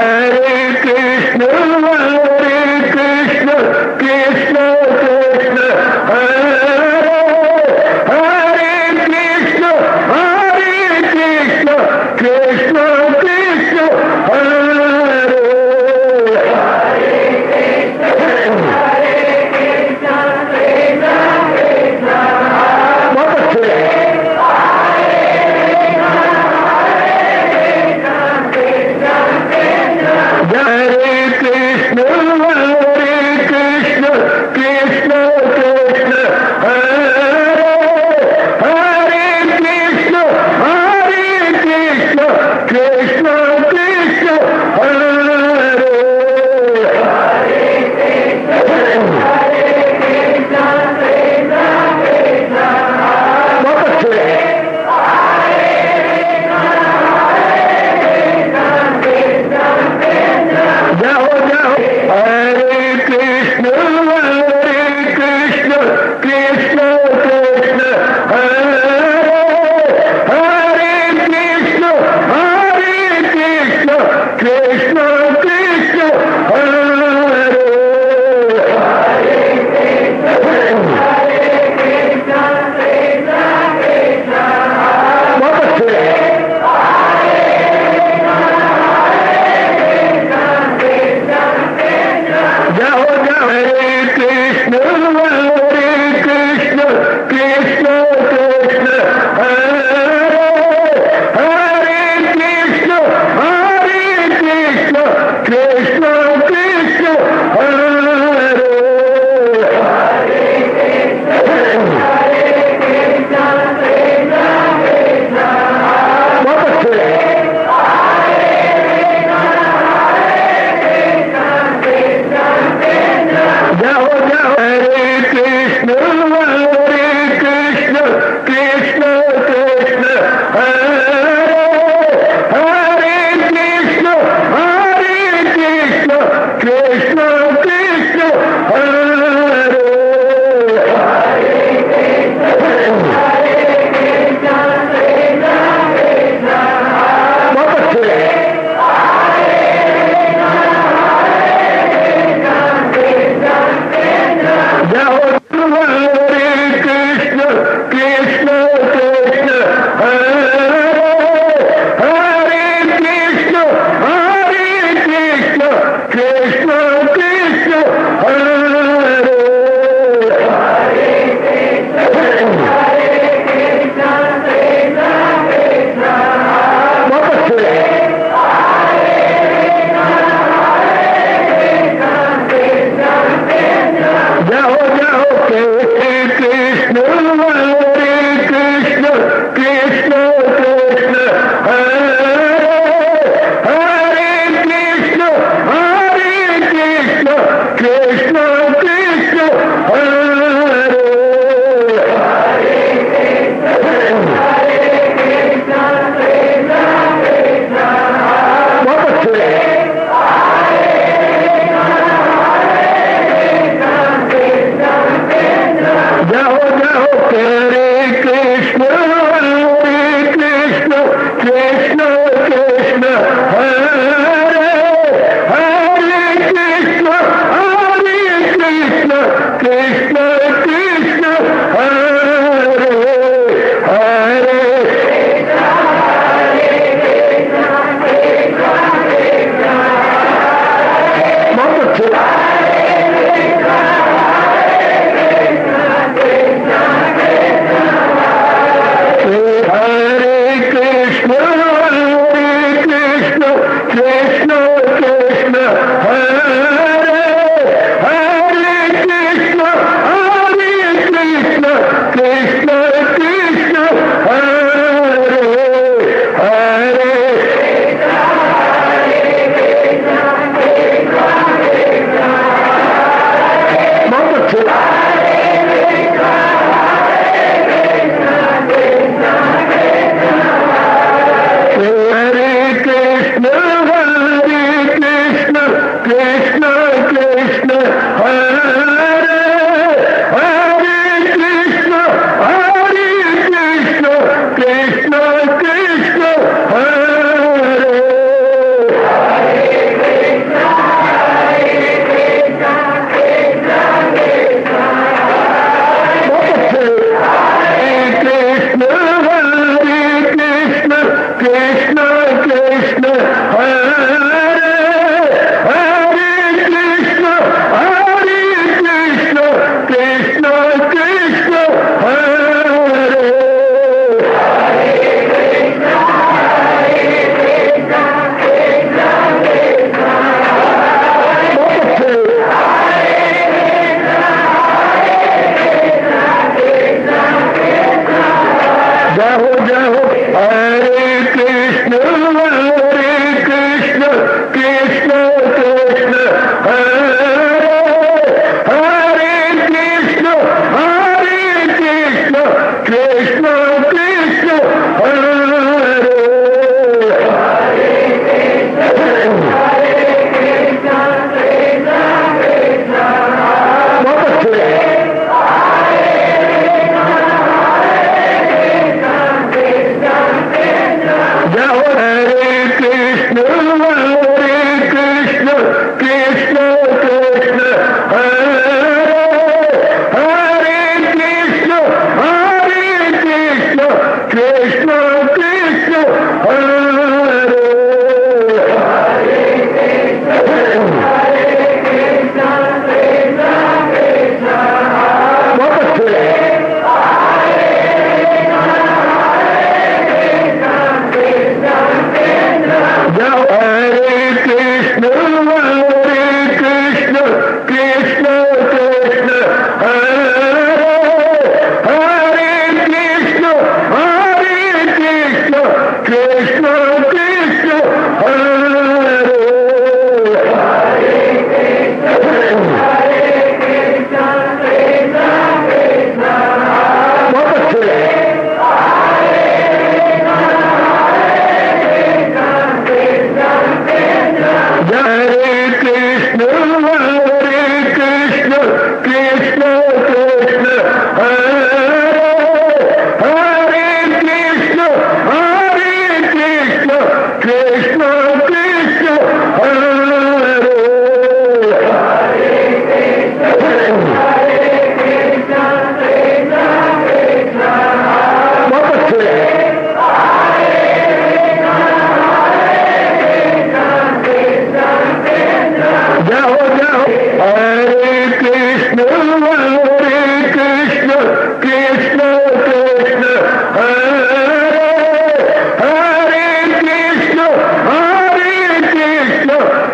Hare Krishna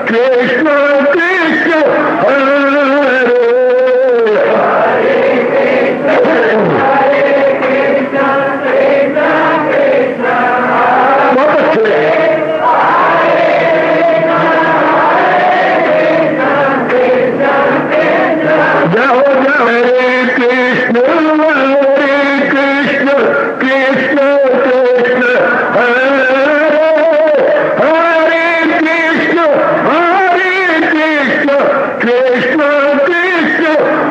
Krishna Krishna हरे जाओ जाओ हरे कृष्ण कृष्ण कृष्ण हरे हरे कृष्ण कृष्ण कृष्ण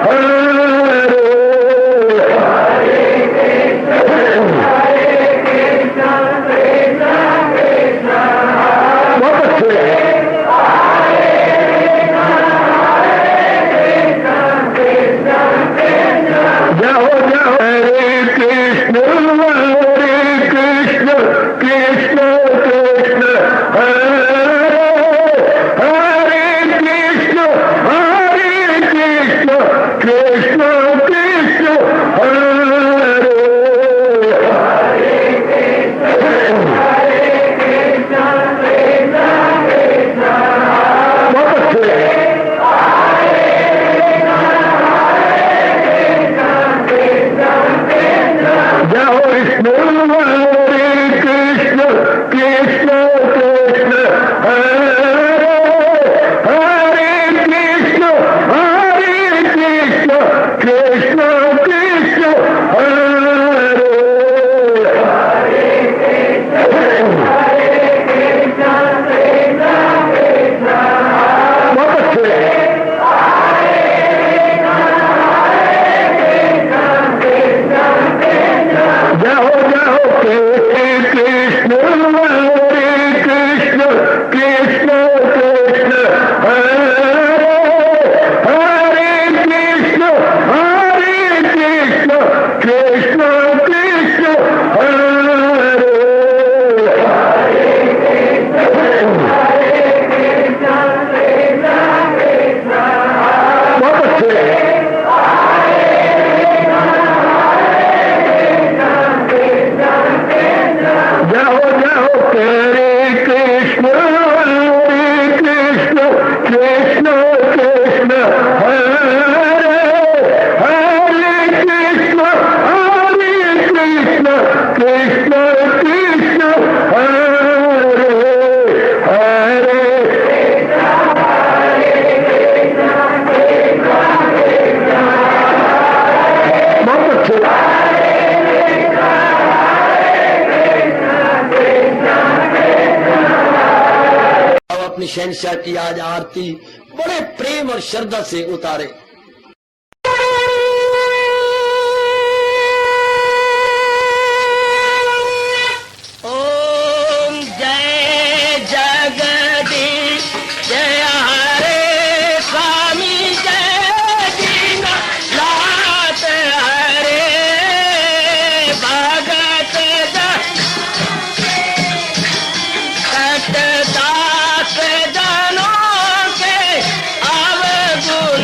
हरे बहुत अच्छे जाओ जाओ हरे कृष्ण कृष्ण कृष्ण हरे हरे कृष्ण कृष्ण कृष्ण हरे बहुत अच्छे जाओ विष्णु हरे कृष्ण कृष्ण हरे हरे कृष्ण कृष्ण कृष्ण हरे बहुत अच्छे जाओ जाओ कृष्ण हरे कृष्ण कृष्ण हरे हरे कृष्ण कृष्ण कृष्ण हरे बहुत अच्छे जाओ जाओ हरे कृष्ण कृष्ण हरे हरे कृष्ण कृष्ण कृष्ण हरे हरे बहुत अच्छे अपनी शहंशाह की आज आरती बड़े प्रेम और श्रद्धा से उतारे। ओम जय जगदीश जय हरे स्वामी जय दीनानाथ हरे भगत दास जनों के अवगुण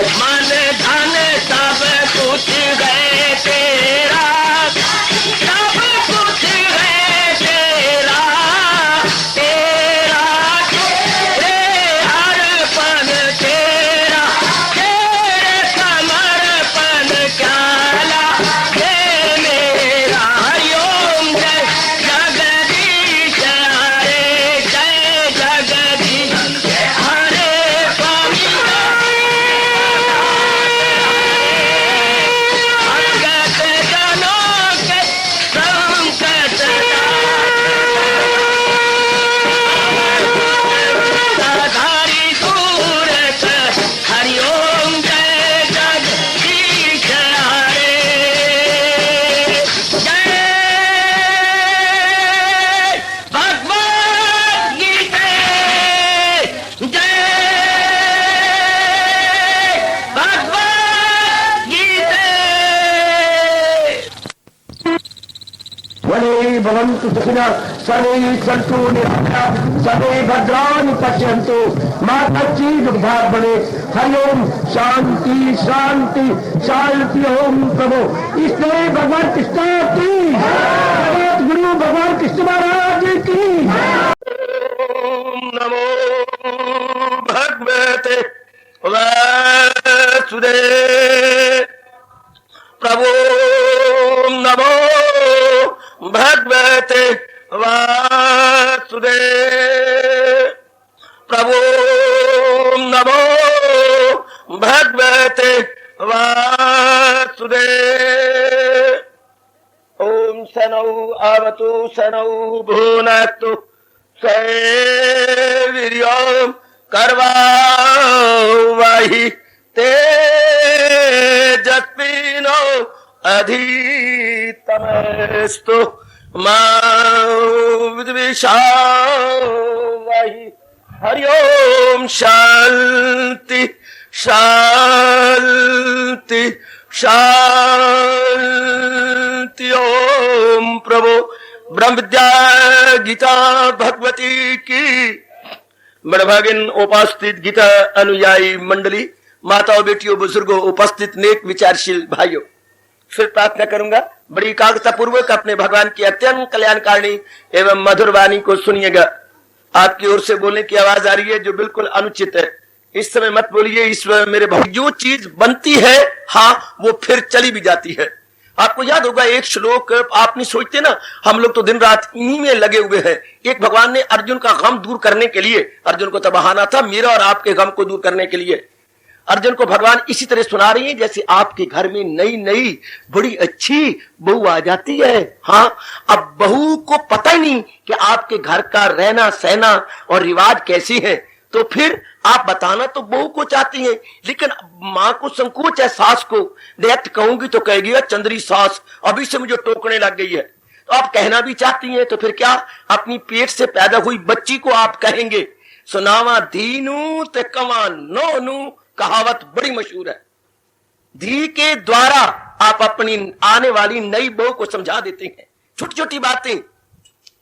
मन धन सब कुछ है तेरा, सब कुछ है तेरा, तेरा तेरे हर पल तेरा, तेरे समर्पण क्या लागे मेरा। हरिओम जय जगदीश हरे, जय जगदीश हरे स्वामी भगत जनों के संकट साधारी दूर कर। हरिओम जय जगदीश हरे, जय भगवद गीता, जय भगवद गीता। वने भवन्तु सुखिनः सर्वे सन्तु निरामयाः सर्वे भद्राणि पश्यन्तु मा कश्चित् दुर्भाग् भवेत्। हरि ओम शांति शांति शांति। ओम प्रभु इसलिए भगवान कृष्ण की जगत गुरु भगवान कृष्ण महाराज की। ओम नमो भगवते वासुदेव। प्रभु नमो भगवते वासुदेव। प्रभु नमो भगवते वासुदेव। ओम सनौ आवतु सनौ भुनक्तु वीर्यं कर्वावहि तेजस्विनो अधितमस्तु मा विद्विषावहि। हरि ओम शांति शांति शांति। ओम प्रभु ब्रह्म विद्या गीता भगवती की। बड़भागिन उपस्थित गीता अनुयायी मंडली, माताओं बेटियों बुजुर्गों, उपस्थित नेक विचारशील भाइयों, फिर प्रार्थना करूंगा बड़ी एकाग्रता पूर्वक अपने भगवान की अत्यंत कल्याणकारिणी एवं मधुर वाणी को सुनिएगा। आपकी ओर से बोलने की आवाज आ रही है जो बिल्कुल अनुचित है, इस समय मत बोलिए। ईश्वर मेरे भाई, जो चीज बनती है हाँ वो फिर चली भी जाती है। आपको याद होगा एक श्लोक, आप नहीं सोचते ना, हम लोग तो दिन रात इन्हीं में लगे हुए हैं। एक भगवान ने अर्जुन का गम दूर करने के लिए, अर्जुन को तो बहाना था मेरा और आपके गम को दूर करने के लिए, अर्जुन को भगवान इसी तरह सुना रही है जैसे आपके घर में नई नई बड़ी अच्छी बहू आ जाती है। हाँ, अब बहू को पता ही नहीं कि आपके घर का रहना सहना और रिवाज कैसी है, तो फिर आप बताना तो बहू को चाहती हैं, लेकिन माँ को संकोच है, सास को डायरेक्ट कहूंगी तो कहेगी चंद्री सास अभी से मुझे टोकने लग गई है। तो आप कहना भी चाहती हैं तो फिर क्या, अपनी पेट से पैदा हुई बच्ची को आप कहेंगे सुनावा दीनू ते कमा नोनू, कहावत बड़ी मशहूर है। धी के द्वारा आप अपनी आने वाली नई बहू को समझा देते हैं छोटी छोटी बातें।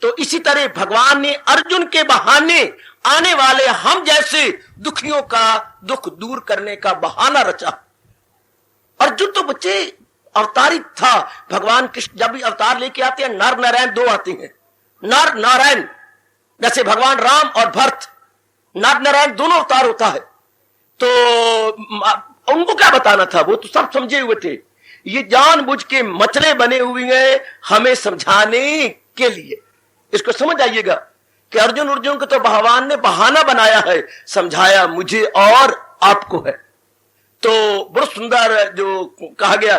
तो इसी तरह भगवान ने अर्जुन के बहाने आने वाले हम जैसे दुखियों का दुख दूर करने का बहाना रचा। अर्जुन तो बच्चे अवतारित था। भगवान कृष्ण जब भी अवतार लेके आते हैं, नर नारायण दो आते हैं, नर नारायण, जैसे भगवान राम और भरत, नर नारायण दोनों अवतार होता है। तो उनको क्या बताना था, वो तो सब समझे हुए थे। ये जानबूझ के मचले बने हुए हैं हमें समझाने के लिए। इसको समझ आइएगा कि अर्जुन को तो भगवान ने बहाना बनाया है, समझाया मुझे और आपको है। तो बहुत सुंदर जो कहा गया,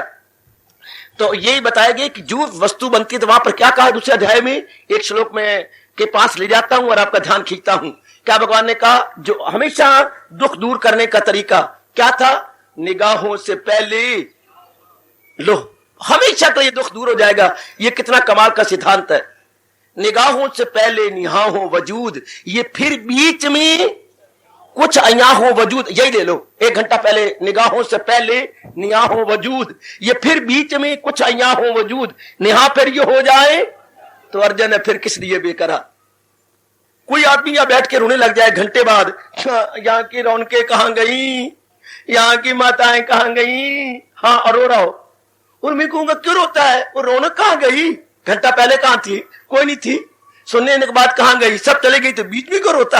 तो यही बताया गया कि जो वस्तु बनती है, तो वहां पर क्या कहा दूसरे अध्याय में, एक श्लोक में के पास ले जाता हूं और आपका ध्यान खींचता हूं। क्या भगवान ने कहा जो हमेशा दुख दूर करने का तरीका क्या था, निगाहों से पहले लो, हमेशा तो ये दुख दूर हो जाएगा। ये कितना कमाल का सिद्धांत है। निगाहों से पहले निहाहो वजूद, ये फिर बीच में कुछ अयाहो वजूद, यही ले लो। 1 घंटा पहले निगाहों से पहले निहाहो वजूद, ये फिर बीच में कुछ अयाहो वजूद, निहा फिर ये हो जाए तो अर्जुन है फिर किस लिए बेकरा। कोई आदमी यहाँ बैठ के रोने लग जाए घंटे बाद, यहाँ की रौनकें कहां गई, यहाँ की माताएं कहाँ गई? हाँ, और रो रहा हो। और मैं कहूंगा क्यों रोता है? वो रौनक कहाँ गई? घंटा पहले कहाँ थी? कोई नहीं थी। सुनने के बाद कहाँ गई? सब चले गई, तो बीच में क्यों रोता?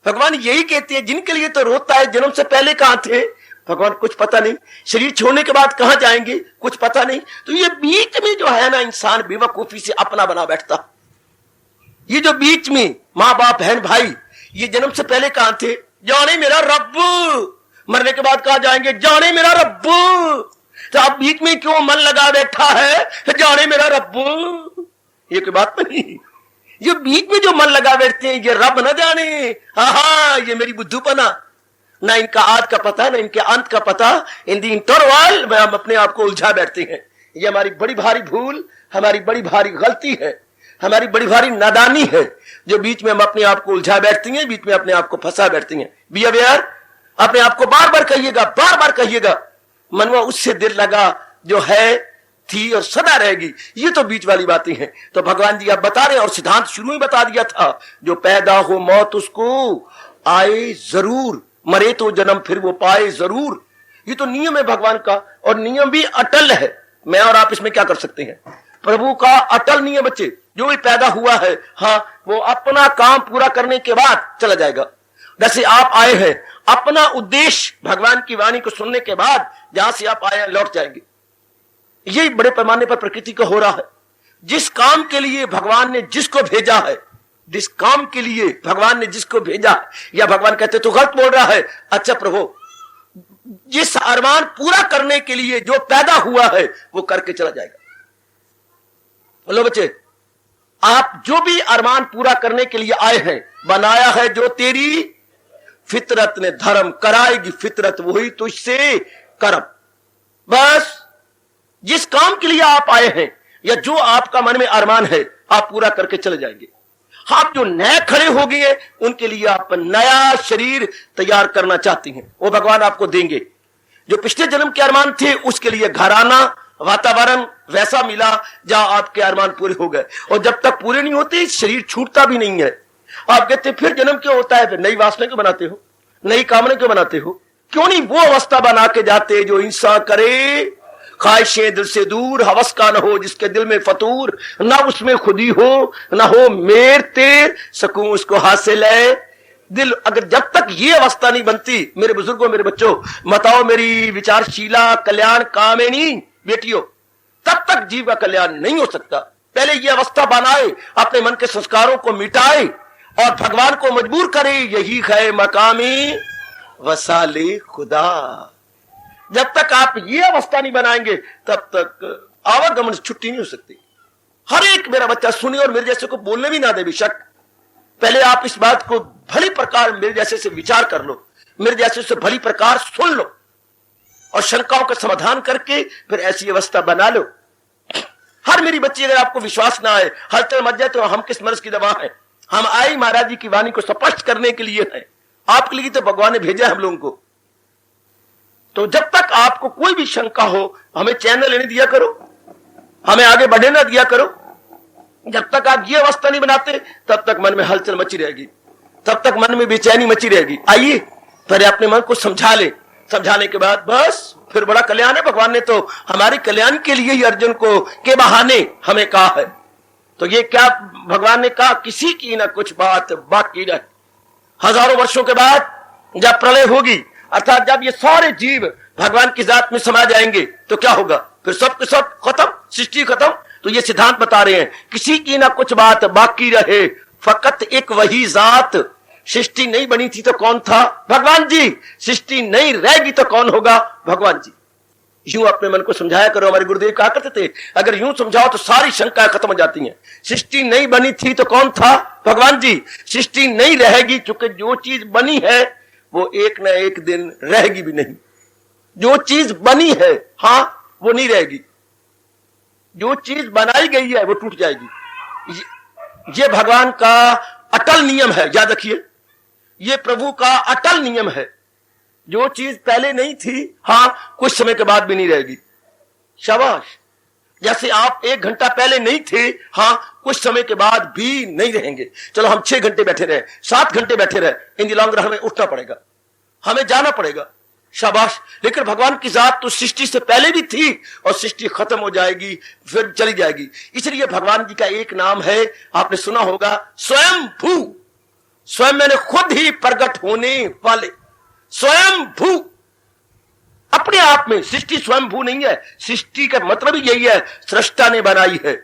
भगवान यही कहते हैं, जिनके लिए तो रोता है, जन्म से पहले कहाँ थे? भगवान कुछ पता नहीं, शरीर छोड़ने के बाद कहाँ जाएंगे कुछ पता नहीं। तो ये बीच में जो है ना, इंसान बेवकूफी से अपना बना बैठता। ये जो बीच में माँ बाप बहन भाई, ये जन्म से पहले कहाँ थे? जाने मेरा रब्ब। मरने के बाद कहाँ जाएंगे? जाने मेरा रब्ब। तो आप बीच में क्यों मन लगा बैठा है? जाने मेरा रब्ब। ये कोई बात नहीं। ये बीच में जो मन लगा बैठते हैं, ये रब न जाने। हाँ, ये मेरी बुद्धूपना, ना इनका आद का पता, ना इनके अंत का पता। इन दी इंटरवल में हम अपने आप को उलझा बैठते हैं। ये हमारी बड़ी भारी भूल, हमारी बड़ी भारी गलती है, हमारी बड़ी भारी नादानी है, जो बीच में हम अपने आप को उलझा बैठती हैं, बीच में अपने आप को फंसा बैठती हैं। बी अवेयर, अपने आप को बार बार कहिएगा, बार बार कहिएगा, मनवा उससे दिल लगा जो है, थी और सदा रहेगी। ये तो बीच वाली बातें हैं। तो भगवान जी आप बता रहे हैं, और सिद्धांत शुरू में बता दिया था, जो पैदा हो मौत उसको आए जरूर, मरे तो जन्म फिर वो पाए जरूर। ये तो नियम है भगवान का, और नियम भी अटल है। मैं और आप इसमें क्या कर सकते हैं? प्रभु का अटल नियम, बच्चे जो भी पैदा हुआ है, हाँ, वो अपना काम पूरा करने के बाद चला जाएगा। जैसे आप आए हैं, अपना उद्देश्य भगवान की वाणी को सुनने के बाद जहां से आप आए लौट जाएंगे। यही बड़े पैमाने पर प्रकृति को हो रहा है। जिस काम के लिए भगवान ने जिसको भेजा है, जिस काम के लिए भगवान ने जिसको भेजा, या भगवान कहते तो गलत बोल रहा है, अच्छा प्रभु, जिस अरमान पूरा करने के लिए जो पैदा हुआ है वो करके चला जाएगा। बोलो बच्चे, आप जो भी अरमान पूरा करने के लिए आए हैं, बनाया है जो तेरी फितरत ने धर्म, कराएगी फितरत वही तुझसे कर्म। बस जिस काम के लिए आप आए हैं, या जो आपका मन में अरमान है, आप पूरा करके चले जाएंगे। आप जो नए खड़े हो गए, उनके लिए आप नया शरीर तैयार करना चाहती हैं, वो भगवान आपको देंगे। जो पिछले जन्म के अरमान थे, उसके लिए घराना, वातावरण वैसा मिला जहां आपके अरमान पूरे हो गए। और जब तक पूरे नहीं होते, शरीर छूटता भी नहीं है। आप कहते फिर जन्म क्यों होता है? फिर नई वासना क्यों बनाते हो? नई कामना क्यों बनाते हो? क्यों नहीं वो अवस्था बना के जाते जो इंसान करे, ख्वाहिशें दिल से दूर, हवस का न हो जिसके दिल में फतूर, ना उसमें खुदी हो, ना हो मेर तेर, सकूं उसको हासिल है दिल। अगर जब तक ये अवस्था नहीं बनती, मेरे बुजुर्गों, मेरे बच्चों, बताओ मेरी विचारशीला कल्याण कामिनी बेटियों, तब तक जीव का कल्याण नहीं हो सकता। पहले ये अवस्था बनाए, अपने मन के संस्कारों को मिटाए और भगवान को मजबूर करे। यही है मकामी वसाले खुदा। जब तक आप ये अवस्था नहीं बनाएंगे, तब तक आवागमन से छुट्टी नहीं हो सकती। हर एक मेरा बच्चा सुने और मेरे जैसे को बोलने भी ना दे बेशक। पहले आप इस बात को भली प्रकार मेरे जैसे से विचार कर लो, मेरे जैसे से भली प्रकार सुन लो, और शंकाओं का समाधान करके फिर ऐसी अवस्था बना लो। हर मेरी बच्ची, अगर आपको विश्वास ना आए, हलचल मच जाए, तो हम किस मर्ज की दवा है? हम आई महाराज जी की वाणी को स्पष्ट करने के लिए है। आपके लिए तो भगवान ने भेजा हम लोगों को। तो जब तक आपको कोई भी शंका हो, हमें चैन लेने दिया करो, हमें आगे बढ़ने ना दिया करो। जब तक आप ये अवस्था नहीं बनाते, तब तक मन में हलचल मची रहेगी, तब तक मन में बेचैनी मची रहेगी। आइए पहले अपने मन को समझा ले, समझाने के बाद बस फिर बड़ा कल्याण है। भगवान ने तो हमारे कल्याण के लिए ही अर्जुन को के बहाने हमें कहा है। तो ये क्या भगवान ने कहा? किसी की ना कुछ बात बाकी रहे। हजारों वर्षों के बाद जब प्रलय होगी, अर्थात जब ये सारे जीव भगवान की जात में समा जाएंगे, तो क्या होगा? फिर सब के सब खत्म, सृष्टि खत्म। तो ये सिद्धांत बता रहे हैं, किसी की ना कुछ बात बाकी रहे, फकत एक वही जात। सृष्टि नहीं बनी थी तो कौन था? भगवान जी। सृष्टि नहीं रहेगी तो कौन होगा? भगवान जी। यूं अपने मन को समझाया करो। हमारे गुरुदेव कहा करते थे, अगर यूं समझाओ तो सारी शंकाएं खत्म हो जाती हैं। सृष्टि नहीं बनी थी तो कौन था? भगवान जी। सृष्टि नहीं रहेगी, क्योंकि जो चीज बनी है वो एक न एक दिन रहेगी भी नहीं। जो चीज बनी है, हाँ, वो नहीं रहेगी। जो चीज बनाई गई है वो टूट जाएगी। ये भगवान का अटल नियम है, याद रखिए। ये प्रभु का अटल नियम है। जो चीज पहले नहीं थी, हाँ, कुछ समय के बाद भी नहीं रहेगी। शाबाश। जैसे आप 1 घंटा पहले नहीं थे, हाँ, कुछ समय के बाद भी नहीं रहेंगे। चलो हम 6 घंटे बैठे रहे, 7 घंटे बैठे रहे, इन द लॉन्ग रन हमें उठना पड़ेगा, हमें जाना पड़ेगा। शाबाश। लेकिन भगवान की जात तो सृष्टि से पहले भी थी और सृष्टि खत्म हो जाएगी फिर चली जाएगी। इसलिए भगवान जी का एक नाम है, आपने सुना होगा, स्वयं भू। स्वयं मैंने खुद ही प्रकट होने वाले, स्वयं भू। अपने आप में सृष्टि स्वयं भू नहीं है। सृष्टि का मतलब ही यही है, सृष्टा ने बनाई है।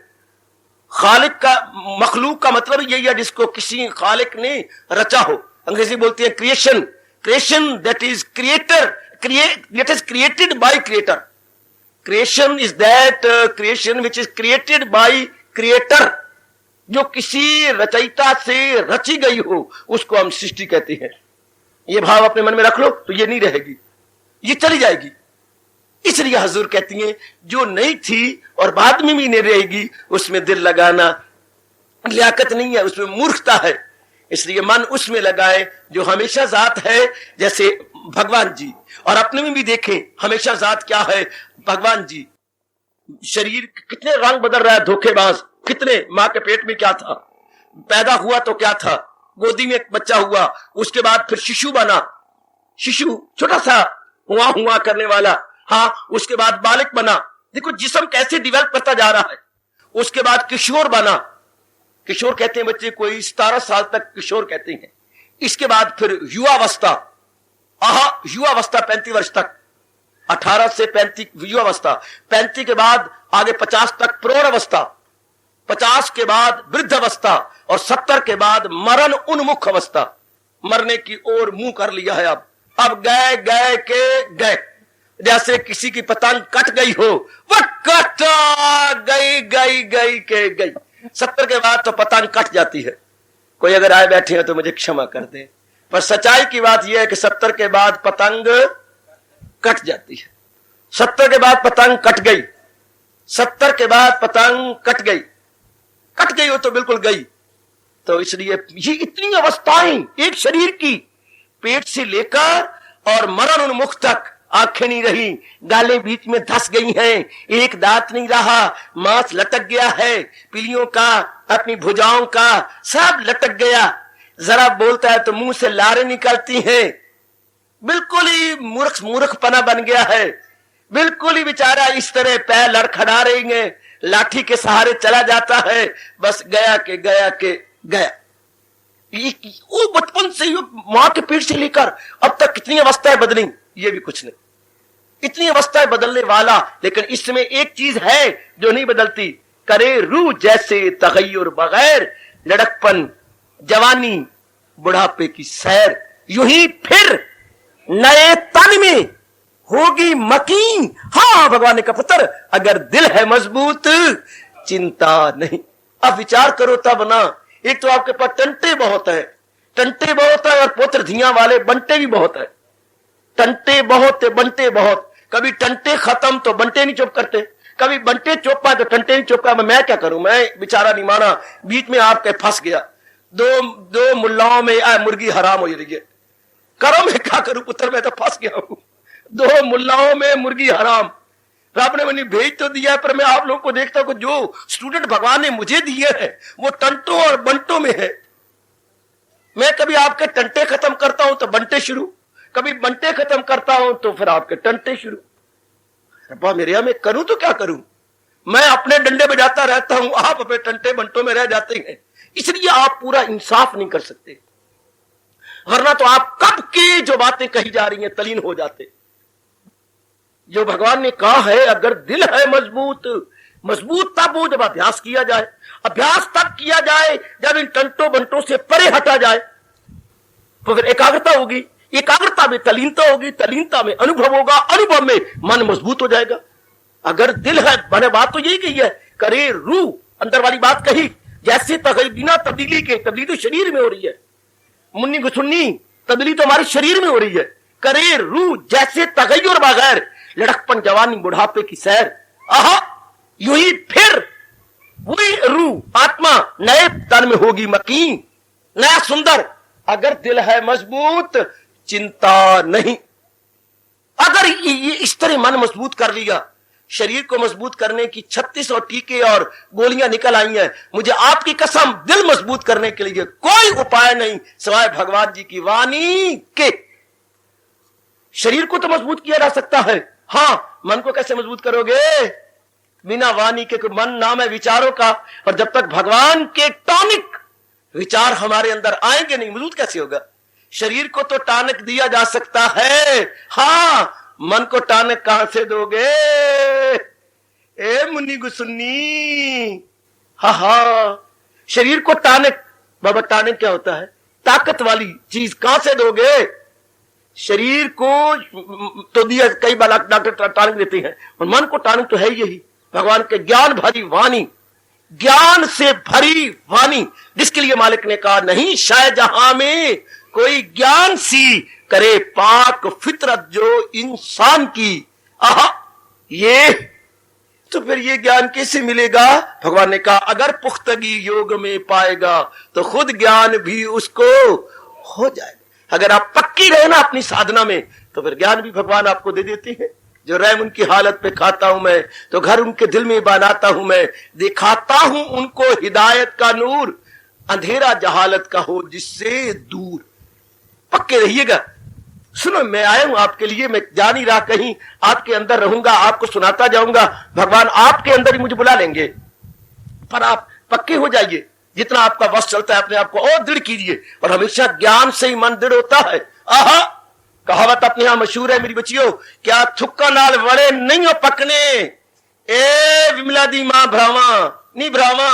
खालिक का, मखलूक का मतलब यही है जिसको किसी खालिक ने रचा हो। अंग्रेजी बोलते हैं creation. Creation that is creator, that is created by creator. Creation is that creation which is created by creator. जो किसी रचयिता से रची गई हो उसको हम सृष्टि कहते हैं। ये भाव अपने मन में रख लो तो ये नहीं रहेगी, ये चली जाएगी। इसलिए हजूर कहती हैं जो नहीं थी और बाद में भी नहीं रहेगी उसमें दिल लगाना लियाकत नहीं है, उसमें मूर्खता है। इसलिए मन उसमें लगाए जो हमेशा जात है, जैसे भगवान जी। और अपने में भी देखें हमेशा जात क्या है, भगवान जी। शरीर कितने रंग बदल रहा है, धोखेबाज कितने। मां के पेट में क्या था, पैदा हुआ तो क्या था, गोदी में एक बच्चा हुआ, उसके बाद फिर शिशु बना, शिशु छोटा सा हुआ हुआ करने वाला, हाँ, उसके बाद बालिक बना। देखो जिस्म कैसे डेवलप करता जा रहा है। उसके बाद किशोर बना, किशोर कहते हैं बच्चे कोई 17 साल तक किशोर कहते हैं। इसके बाद फिर युवावस्था, युवावस्था 35 वर्ष तक, 18 से 35 युवावस्था, 35 के बाद आगे 50 तक प्रौढ़ावस्था, 50 के बाद वृद्धावस्था और 70 के बाद मरण उन्मुख अवस्था। मरने की ओर मुंह कर लिया है। अब गए गए के गए, जैसे किसी की पतंग कट गई हो, वह कट गई गई गई के गई। 70 के बाद तो पतंग कट जाती है। कोई अगर आए बैठे हो तो मुझे क्षमा कर दे, पर सच्चाई की बात यह है कि 70 के बाद पतंग कट जाती है। 70 के बाद पतंग कट गई, 70 के बाद पतंग कट गई, कट गई हो तो बिल्कुल गई। तो इसलिए ये इतनी अवस्थाएं एक शरीर की, पेट से लेकर और मरण उन्मुख तक। आंखें नहीं रही, गालें बीच में धस गई हैं, एक दांत नहीं रहा, मांस लटक गया है, पीलियों का, अपनी भुजाओं का सब लटक गया। जरा बोलता है तो मुंह से लारें निकलती हैं। बिल्कुल ही मूर्खपना बन गया है। बिल्कुल ही बेचारा इस तरह पैर लड़खड़ा रही है, लाठी के सहारे चला जाता है, बस गया के गया। वो बचपन से मां के पेट से लेकर अब तक कितनी अवस्थाएं बदली, ये भी कुछ नहीं। इतनी अवस्थाएं बदलने वाला, लेकिन इसमें एक चीज है जो नहीं बदलती, करे रूह जैसे तगय्युर बगैर, लड़कपन, जवानी, बुढ़ापे की सैर, यूं ही फिर नए तन में होगी मकीन। हाँ, भगवान का पुत्र, अगर दिल है मजबूत चिंता नहीं। अब विचार करो तब ना। एक तो आपके पास टंटे बहुत है, टंटे बहुत है, और पुत्र धिया वाले बंटे भी बहुत है। टंटे बहुत है, बंटे बहुत। कभी टंटे खत्म तो बंटे नहीं चुप करते, कभी बंटे चुप पाए तो टंटे नहीं चुप कर। मैं क्या करूं, मैं बेचारा नहीं माना, बीच में आपके फंस गया। दो मुल्लाओं में मुर्गी हराम हो रही है, करो मैं क्या करूं पुत्र, मैं तो फंस गया हूं। 2 मुल्लाओं में मुर्गी हराम। रब ने मुझे भेज तो दिया है, पर मैं आप लोगों को देखता हूं जो स्टूडेंट भगवान ने मुझे दिए हैं वो टंटों और बंटों में है। मैं कभी आपके टंटे खत्म करता हूं तो बंटे शुरू, कभी बंटे खत्म करता हूं तो फिर आपके टंटे शुरू। रब्बा मेरे, मैं करूं तो क्या करूं? मैं अपने डंडे बजाता रहता हूं, आप अपने टंटे बंटों में रह जाते हैं। इसलिए आप पूरा इंसाफ नहीं कर सकते, वरना तो आप कब की जो बातें कही जा रही हैं तलीन हो जाते। जो भगवान ने कहा है, अगर दिल है मजबूत तब हो जब अभ्यास किया जाए। अभ्यास तब किया जाए जब इन टंटों बंटों से परे हटा जाए, तो फिर एकाग्रता होगी, एकाग्रता में तलीनता होगी, तलीनता में अनुभव होगा, अनुभव में मन मजबूत हो जाएगा। अगर दिल है, मैंने बात तो यही कही है, करे रूह, अंदर वाली बात कही, जैसे बिना तब्दीली के, तब्दीली तो शरीर में हो रही है, मुन्नी गुसुन्नी तब्दीली तो हमारे शरीर में हो रही है। करे रूह जैसे तगय्युर बगैर, लड़कपन, जवानी, बुढ़ापे की सैर। आहा, यूं ही फिर वही रूह आत्मा नए तन में होगी मकीन, नया सुंदर। अगर दिल है मजबूत चिंता नहीं। अगर ये इस तरह मन मजबूत कर लिया, शरीर को मजबूत करने की 3600 टीके और गोलियां निकल आई हैं। मुझे आपकी कसम, दिल मजबूत करने के लिए कोई उपाय नहीं सिवाय भगवान जी की वाणी के। शरीर को तो मजबूत किया जा सकता है, हाँ मन को कैसे मजबूत करोगे? बिना वाणी के मन नाम है विचारों का, और जब तक भगवान के टॉनिक विचार हमारे अंदर आएंगे नहीं, मजबूत कैसे होगा? शरीर को तो टॉनिक दिया जा सकता है, हाँ मन को टॉनिक कहां से दोगे? ए मुन्नी गुसुन्नी, हा शरीर को टॉनिक, बाबा टॉनिक क्या होता है? ताकत वाली चीज कहां से दोगे? शरीर को तो दिया, कई बार डॉक्टर टॉनिक देते हैं, और मन को टॉनिक तो है यही भगवान के ज्ञान भरी वाणी, ज्ञान से भरी वाणी, जिसके लिए मालिक ने कहा नहीं शायद जहां में कोई ज्ञान सी करे पाक फितरत जो इंसान की। आहा, ये तो फिर ये ज्ञान कैसे मिलेगा? भगवान ने कहा अगर पुख्तगी योग में पाएगा तो खुद ज्ञान भी उसको हो जाएगा। अगर आप पक्की रहे ना अपनी साधना में, तो फिर ज्ञान भी भगवान आपको दे देते हैं। जो रहम उनकी हालत पे खाता हूं मैं, तो घर उनके दिल में बनाता हूं मैं, दिखाता हूं उनको हिदायत का नूर, अंधेरा जहालत का हो जिससे दूर। पक्के रहिएगा। सुनो, मैं आया हूं आपके लिए, मैं जा नहीं रहा कहीं, आपके अंदर रहूंगा, आपको सुनाता जाऊंगा। भगवान आपके अंदर ही मुझे बुला लेंगे, पर आप पक्के हो जाइए। जितना आपका वश चलता है अपने आप को और दृढ़ कीजिए, और हमेशा ज्ञान से ही मन दृढ़ होता है। आहा, कहावत अपने यहां मशहूर है मेरी बच्चियों, क्या थुक्का नाल वड़े नहीं हो पकने, ए विमला दी मां भ्रावा नहीं भ्रावा।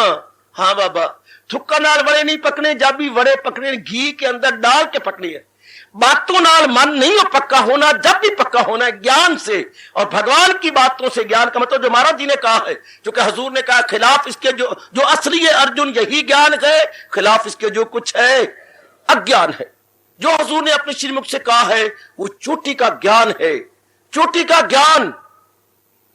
हाँ बाबा, थुक्का नाल वड़े नहीं पकने, जब भी वड़े पकने घी के अंदर डाल के पकने है। बातों नाल मन नहीं हो पक्का होना, जब भी पक्का होना है ज्ञान से, और भगवान की बातों से। ज्ञान का मतलब जो महाराज जी ने कहा है, जो कि हजूर ने कहा खिलाफ इसके जो असली है अर्जुन यही ज्ञान है, खिलाफ इसके जो कुछ है अज्ञान है। जो हजूर ने अपने श्रीमुख से कहा है वो चोटी का ज्ञान है, चोटी का ज्ञान।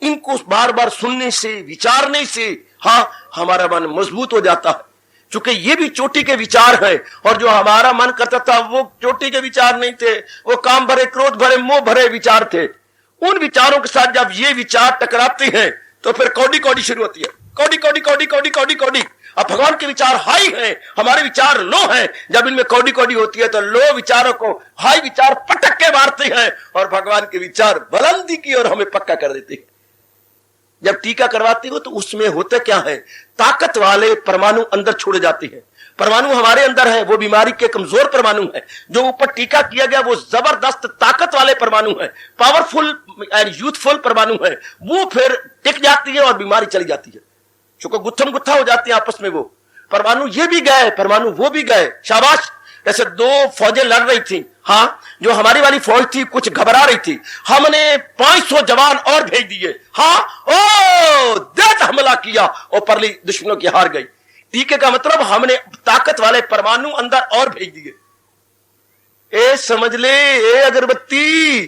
इनको बार बार सुनने से, विचारने से हाँ हमारा मन मजबूत हो जाता है, क्योंकि ये भी चोटी के विचार है। और जो हमारा मन करता था वो चोटी के विचार नहीं थे, वो काम भरे, क्रोध भरे, मोह भरे विचार थे। उन विचारों के साथ जब ये विचार टकराते हैं तो फिर कौड़ी कौड़ी शुरू होती है, कौड़ी कौड़ी कौड़ी कौड़ी कौड़ी कौड़ी। अब भगवान के विचार हाई हैं, हमारे विचार लो हैं। जब इनमें कौड़ी कौड़ी होती है तो लो विचारों को हाई विचार पटक के मारते हैं, और भगवान के विचार बुलंदी की और हमें पक्का कर देते हैं। जब टीका करवाते हो तो उसमें होता क्या है, ताकत वाले परमाणु अंदर छोड़े जाते हैं। परमाणु हमारे अंदर है, वो बीमारी के कमजोर परमाणु है। जो ऊपर टीका किया गया वो जबरदस्त ताकत वाले परमाणु है, पावरफुल एंड यूथफुल परमाणु है। वो फिर टिक जाती है और बीमारी चली जाती है, क्योंकि गुत्थम गुत्था हो जाती है आपस में। वो परमाणु ये भी गए, परमाणु वो भी गए, शाबाश। ऐसे दो फौजें लड़ रही थी, हाँ जो हमारी वाली फौज थी कुछ घबरा रही थी, हमने 500 जवान और भेज दिए, हाँ ओ देत हमला किया और परली दुश्मनों की हार गई। टीके का मतलब हमने ताकत वाले परमाणु अंदर और भेज दिए। ए समझ ले, ए अगरबत्ती,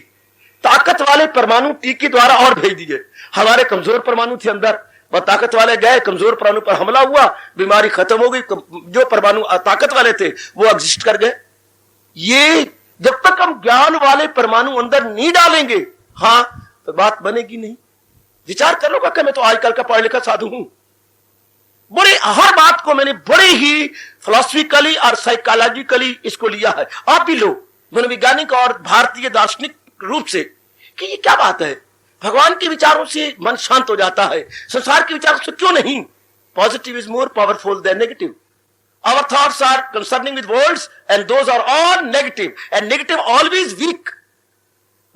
ताकत वाले परमाणु टीके द्वारा और भेज दिए। हमारे कमजोर परमाणु थे अंदर, वह ताकत वाले गए, कमजोर परमाणु पर हमला हुआ, बीमारी खत्म हो गई। जो परमाणु ताकत वाले थे वो एग्जिस्ट कर गए। ये जब तक हम ज्ञान वाले परमाणु अंदर नहीं डालेंगे, हाँ तो बात बनेगी नहीं। विचार कर लो कि मैं तो आजकल का पढ़ा लिखा साधु हूं, बड़े हर बात को मैंने बड़े ही फिलोसफिकली और साइकोलॉजिकली इसको लिया है। आप भी लो मनोवैज्ञानिक और भारतीय दार्शनिक रूप से कि ये क्या बात है, भगवान के विचारों से मन शांत हो जाता है, संसार के विचारों से क्यों नहीं। Positive is more powerful than negative. Our thoughts are concerning with worlds and those are all negative and negative always weak.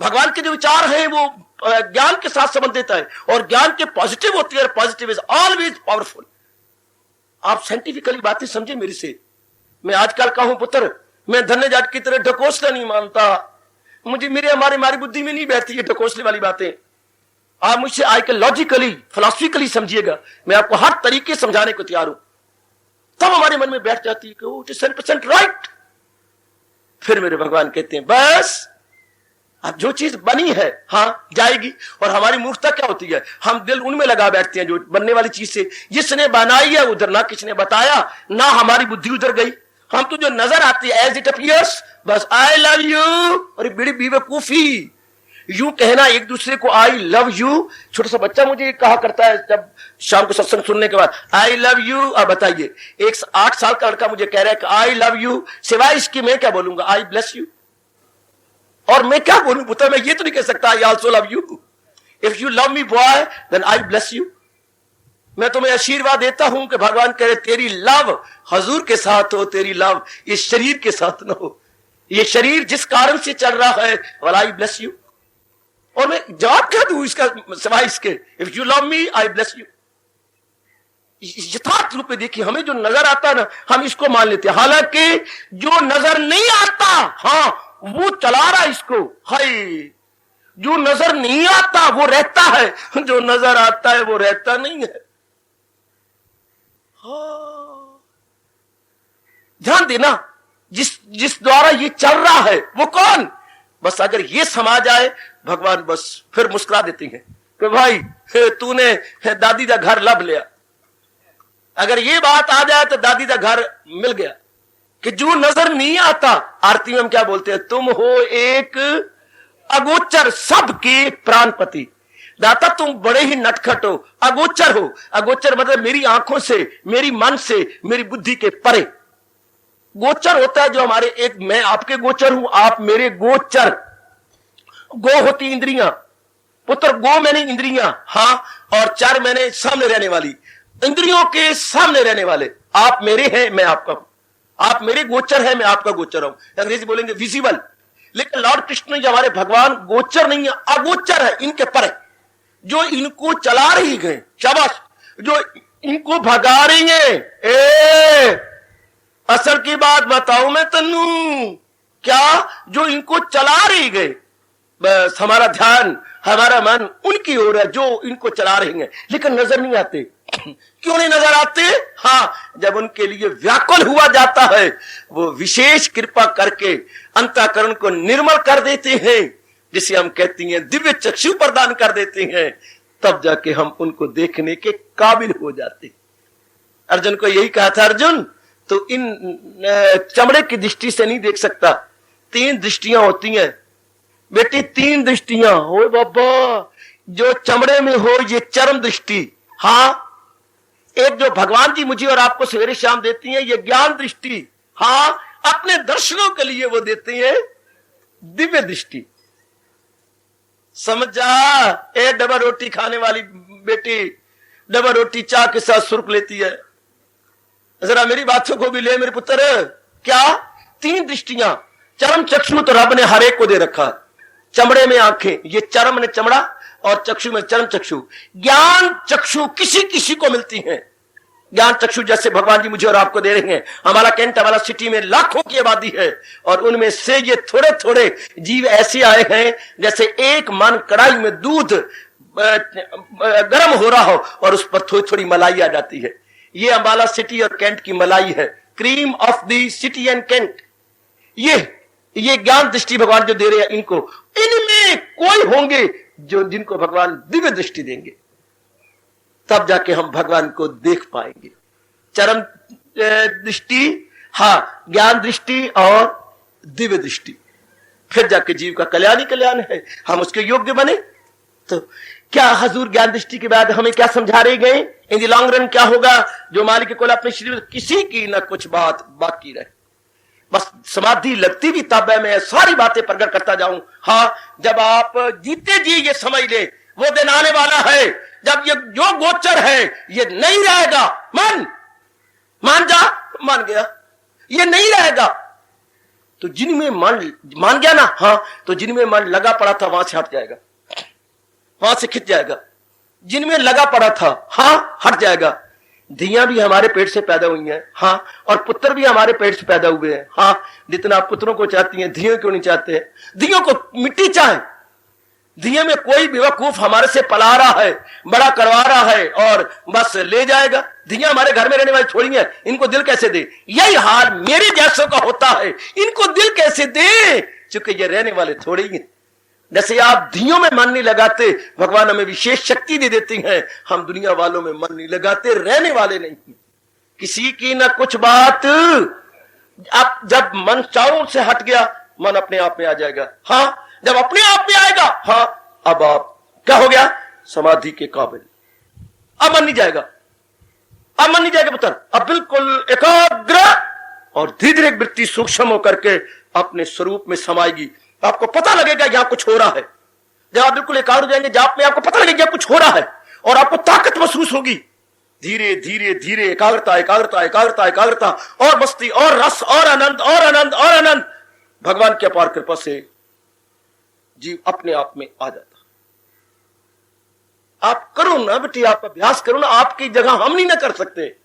भगवान के जो विचार हैं वो ज्ञान के साथ संबंध देता है, और ज्ञान के पॉजिटिव होती है, पॉजिटिव इज ऑलवेज पावरफुल। आप साइंटिफिकली बातें समझे मेरी से। मैं आजकल का हूं पुत्र, मैं धन्य जाट की तरह ढकोसला नहीं मानता। मुझे हमारी बुद्धि में नहीं बैठती है ढकोसले वाली बातें। आप मुझसे आजकल लॉजिकली फिलोसफिकली समझिएगा, मैं आपको हर तरीके समझाने को तैयार हूं। तब हमारे मन में बैठ जाती है कि वो 100% राइट। फिर मेरे भगवान कहते हैं बस अब जो चीज बनी है हाँ जाएगी। और हमारी मूर्खता क्या होती है, हम दिल उनमें लगा बैठते हैं जो बनने वाली चीज से। जिसने बनाई है उधर ना किसने बताया, ना हमारी बुद्धि उधर गई। हम तो जो नजर आती है एज इट अपीयर्स, बस आई लव यू, और बड़ी बेवकूफी यूं कहना एक दूसरे को आई लव यू। छोटा सा बच्चा मुझे कहा करता है जब शाम को सत्संग सुनने के बाद, आई लव यू। अब बताइए, एक 8 साल का लड़का मुझे कह रहा है कि आई लव यू, सिवाय इसकी मैं क्या बोलूंगा, आई ब्लेस यू। और मैं क्या बोलूं पुत्र, मैं ये तो नहीं कह सकता I also love you. If you love me boy then I bless you. मैं तुम्हें आशीर्वाद देता हूं कि भगवान करे तेरी लव हजूर के साथ हो, तेरी लव इस शरीर के साथ न हो। ये शरीर जिस कारण से चल रहा है, वेल आई ब्लेस यू। और मैं जवाब क्या दूं इसका सिवाय इसके, if you love me I bless you. यथार्थ रूप में देखिए, हमें जो नजर आता है ना, हम इसको मान लेते हैं, हालांकि जो नजर नहीं आता, हाँ वो चला रहा इसको। हाय, जो नजर नहीं आता वो रहता है, जो नजर आता है वो रहता नहीं है। ध्यान देना, जिस द्वारा ये चल रहा है वो कौन, बस अगर ये समा जाए भगवान बस फिर मुस्कुरा देते हैं कि भाई तूने दादी का घर लब लिया। अगर ये बात आ जाए तो दादी का घर मिल गया। कि जो नजर नहीं आता, आरती में हम क्या बोलते हैं, तुम हो एक अगोचर सबके प्राणपति। दाता तुम बड़े ही नटखट हो, अगोचर हो। अगोचर मतलब मेरी आंखों से, मेरी मन से, मेरी बुद्धि के परे। गोचर होता है जो हमारे, एक मैं आपके गोचर हूं, आप मेरे गोचर। गो होती इंद्रियां, पुत्र गो मैंने इंद्रियां, हाँ, और चर मैंने सामने रहने वाली, इंद्रियों के सामने रहने वाले। आप मेरे हैं, मैं आपका हूं। आप मेरे गोचर है, मैं आपका गोचर हूं। अंग्रेजी बोलेंगे विजिबल। लेकिन लॉर्ड कृष्ण जो हमारे भगवान गोचर नहीं है, अगोचर है, इनके परे। जो इनको चला रही गए, शाबाश, जो इनको भगा रही है। असल की बात बताऊं मैं तन्नू, क्या जो इनको चला रही गए, बस हमारा ध्यान, हमारा मन उनकी ओर है जो इनको चला रही हैं, लेकिन नजर नहीं आते। क्यों नहीं नजर आते? हाँ, जब उनके लिए व्याकुल हुआ जाता है, वो विशेष कृपा करके अंतःकरण को निर्मल कर देते हैं, जिसे हम कहती हैं दिव्य चक्षु प्रदान कर देते हैं, तब जाके हम उनको देखने के काबिल हो जाते। अर्जुन को यही कहा था, अर्जुन तो इन चमड़े की दृष्टि से नहीं देख सकता, 3 दृष्टियां होती हैं बेटी, 3 दृष्टियां हो बाबा। जो चमड़े में हो ये चरम दृष्टि, हाँ, एक जो भगवान जी मुझे और आपको सवेरे शाम देती हैं ये ज्ञान दृष्टि, हाँ, अपने दर्शनों के लिए वो देती है दिव्य दृष्टि। समझ जा, एक डबल रोटी खाने वाली बेटी डबल रोटी चाय के साथ सुर्ख लेती है। जरा मेरी बातों को भी ले मेरे पुत्र। क्या 3 दृष्टियां, चरम चक्षु तो रब ने हर एक को दे रखा। चमड़े में आंखें, ये चरम ने चमड़ा, और चक्षु में चरम चक्षु। ज्ञान चक्षु किसी किसी को मिलती हैं। ज्ञान चक्षु जैसे भगवान जी मुझे और आपको दे रहे हैं। हमारा कैंट वाला सिटी में लाखों की आबादी है, और उनमें से ये थोड़े थोड़े जीव ऐसे आए हैं जैसे एक मन कढ़ाई में दूध गर्म हो रहा हो और उस पर थोड़ी थोड़ी मलाई आ जाती है। ये अंबाला सिटी और कैंट की मलाई है, cream of the city and cantt. ये ज्ञान दृष्टि भगवान जो दे रहे हैं इनको, इनमें कोई होंगे जो जिनको भगवान दिव्य दृष्टि देंगे, तब जाके हम भगवान को देख पाएंगे। चरम दृष्टि, हाँ, ज्ञान दृष्टि और दिव्य दृष्टि, फिर जाके जीव का कल्याण ही कल्याण है, हम उसके योग्य बने। तो क्या हजूर ज्ञान दृष्टि के बाद हमें क्या समझा रहे गए? इन द लॉन्ग रन क्या होगा? जो मालिक को अपने शरीर में किसी की ना कुछ बात बाकी रहे, बस समाधि लगती भी तब है मैं सारी बातें प्रकट करता जाऊं। हाँ, जब आप जीते जी ये समझ ले, वो दिन आने वाला है जब ये जो गोचर है ये नहीं रहेगा। मान जा, मान गया, ये नहीं रहेगा। तो जिनमें मन मान गया ना, हाँ, तो जिनमें मन लगा पड़ा था वहां से हट जाएगा, वहां से खिंच जाएगा। जिनमें लगा पड़ा था, हाँ, हट जाएगा। धियां भी हमारे पेट से पैदा हुई हैं, हाँ, और पुत्र भी हमारे पेट से पैदा हुए हैं, हाँ। जितना आप पुत्रों को चाहती हैं, धियों क्यों नहीं चाहते हैं? धियों को मिट्टी चाहे। धियों में कोई बेवकूफ हमारे से पला रहा है, बड़ा करवा रहा है और बस ले जाएगा। धियां हमारे घर में रहने वाली थोड़ी हैं, इनको दिल कैसे दे? यही हाल मेरे जैसों का होता है, इनको दिल कैसे दे? क्योंकि ये रहने वाले थोड़ी हैं। जैसे आप धियों में मन नहीं लगाते, भगवान हमें विशेष शक्ति दे देती हैं, हम दुनिया वालों में मन नहीं लगाते, रहने वाले नहीं। किसी की ना कुछ बात। अब जब मन चारों से हट गया, मन अपने आप में आ जाएगा, हाँ, जब अपने आप में आएगा, हाँ, अब आप क्या हो गया? समाधि के काबिल। अब मन नहीं जाएगा, अब मन नहीं जाएगा पुत्र, अब बिल्कुल एकाग्र और धीरे धीरे वृत्ति सूक्ष्म होकर के अपने स्वरूप में समाएगी। आपको पता लगेगा यहां कुछ हो रहा है। जब आप बिल्कुल एकाग्र हो जाएंगे जाप में, आपको पता लगेगा कुछ हो रहा है और आपको ताकत महसूस होगी। धीरे धीरे धीरे एकाग्रता एकाग्रता एकाग्रता एकाग्रता और मस्ती और रस और आनंद और आनंद और आनंद, भगवान की अपार कृपा से जीव अपने आप में आ जाता। आप करो ना बेटी, आप अभ्यास करो ना, आपकी जगह हम नहीं ना कर सकते।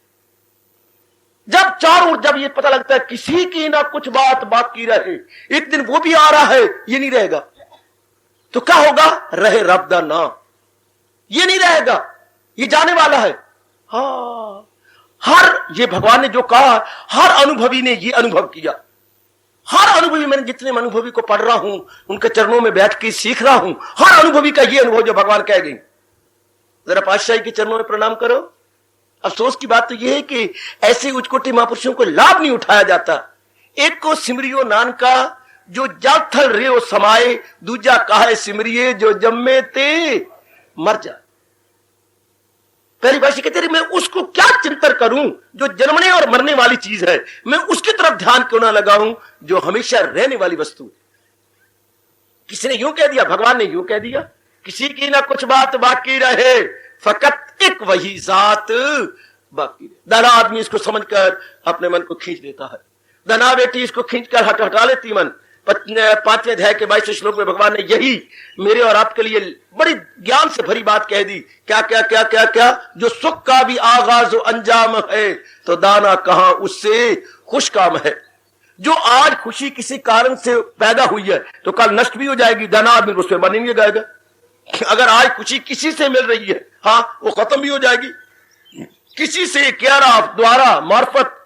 जब चारों ओर जब ये पता लगता है किसी की ना कुछ बात बाकी रहे, एक दिन वो भी आ रहा है, ये नहीं रहेगा तो क्या होगा? रहे रब दा नाम, ये नहीं रहेगा, ये जाने वाला है। हाँ, हर ये भगवान ने जो कहा, हर अनुभवी ने ये अनुभव किया। हर अनुभवी, मैंने जितने अनुभवी को पढ़ रहा हूं, उनके चरणों में बैठ के सीख रहा हूं, हर अनुभवी का ये अनुभव जो भगवान कह गई। जरा पातशाही के चरणों में प्रणाम करो। अफसोस की बात तो यह है कि ऐसे उच्चकोटि महापुरुषों को लाभ नहीं उठाया जाता। एक को सिमरियो नानका जो जाथल रे समाये, दूजा कहा सिमरिये जो जम्मे ते मर जा। पहली भाषा कहते रहे मैं उसको क्या चिंतन करूं जो जन्मने और मरने वाली चीज है, मैं उसकी तरफ ध्यान क्यों ना लगाऊं जो हमेशा रहने वाली वस्तु है। किसी ने यूं कह दिया, भगवान ने यूं कह दिया, किसी की ना कुछ बात बाकी रहे, फकत एक वही जात बाकी रहे। दाना आदमी इसको समझकर अपने मन को खींच देता है, दाना बेटी इसको खींचकर हटा लेती मन। 5वें अध्याय के 22वें श्लोक में भगवान ने यही मेरे और आपके लिए बड़ी ज्ञान से भरी बात कह दी। क्या क्या क्या क्या क्या? जो सुख का भी आगाज अंजाम है तो दाना कहां उससे खुश काम है। जो आज खुशी किसी कारण से पैदा हुई है तो कल नष्ट भी हो जाएगी, दाना आदमी उसमें बन नहीं जाएगा। अगर आज खुशी किसी से मिल रही है, हाँ, वो खत्म भी हो जाएगी। किसी से क्यारा द्वारा मार्फत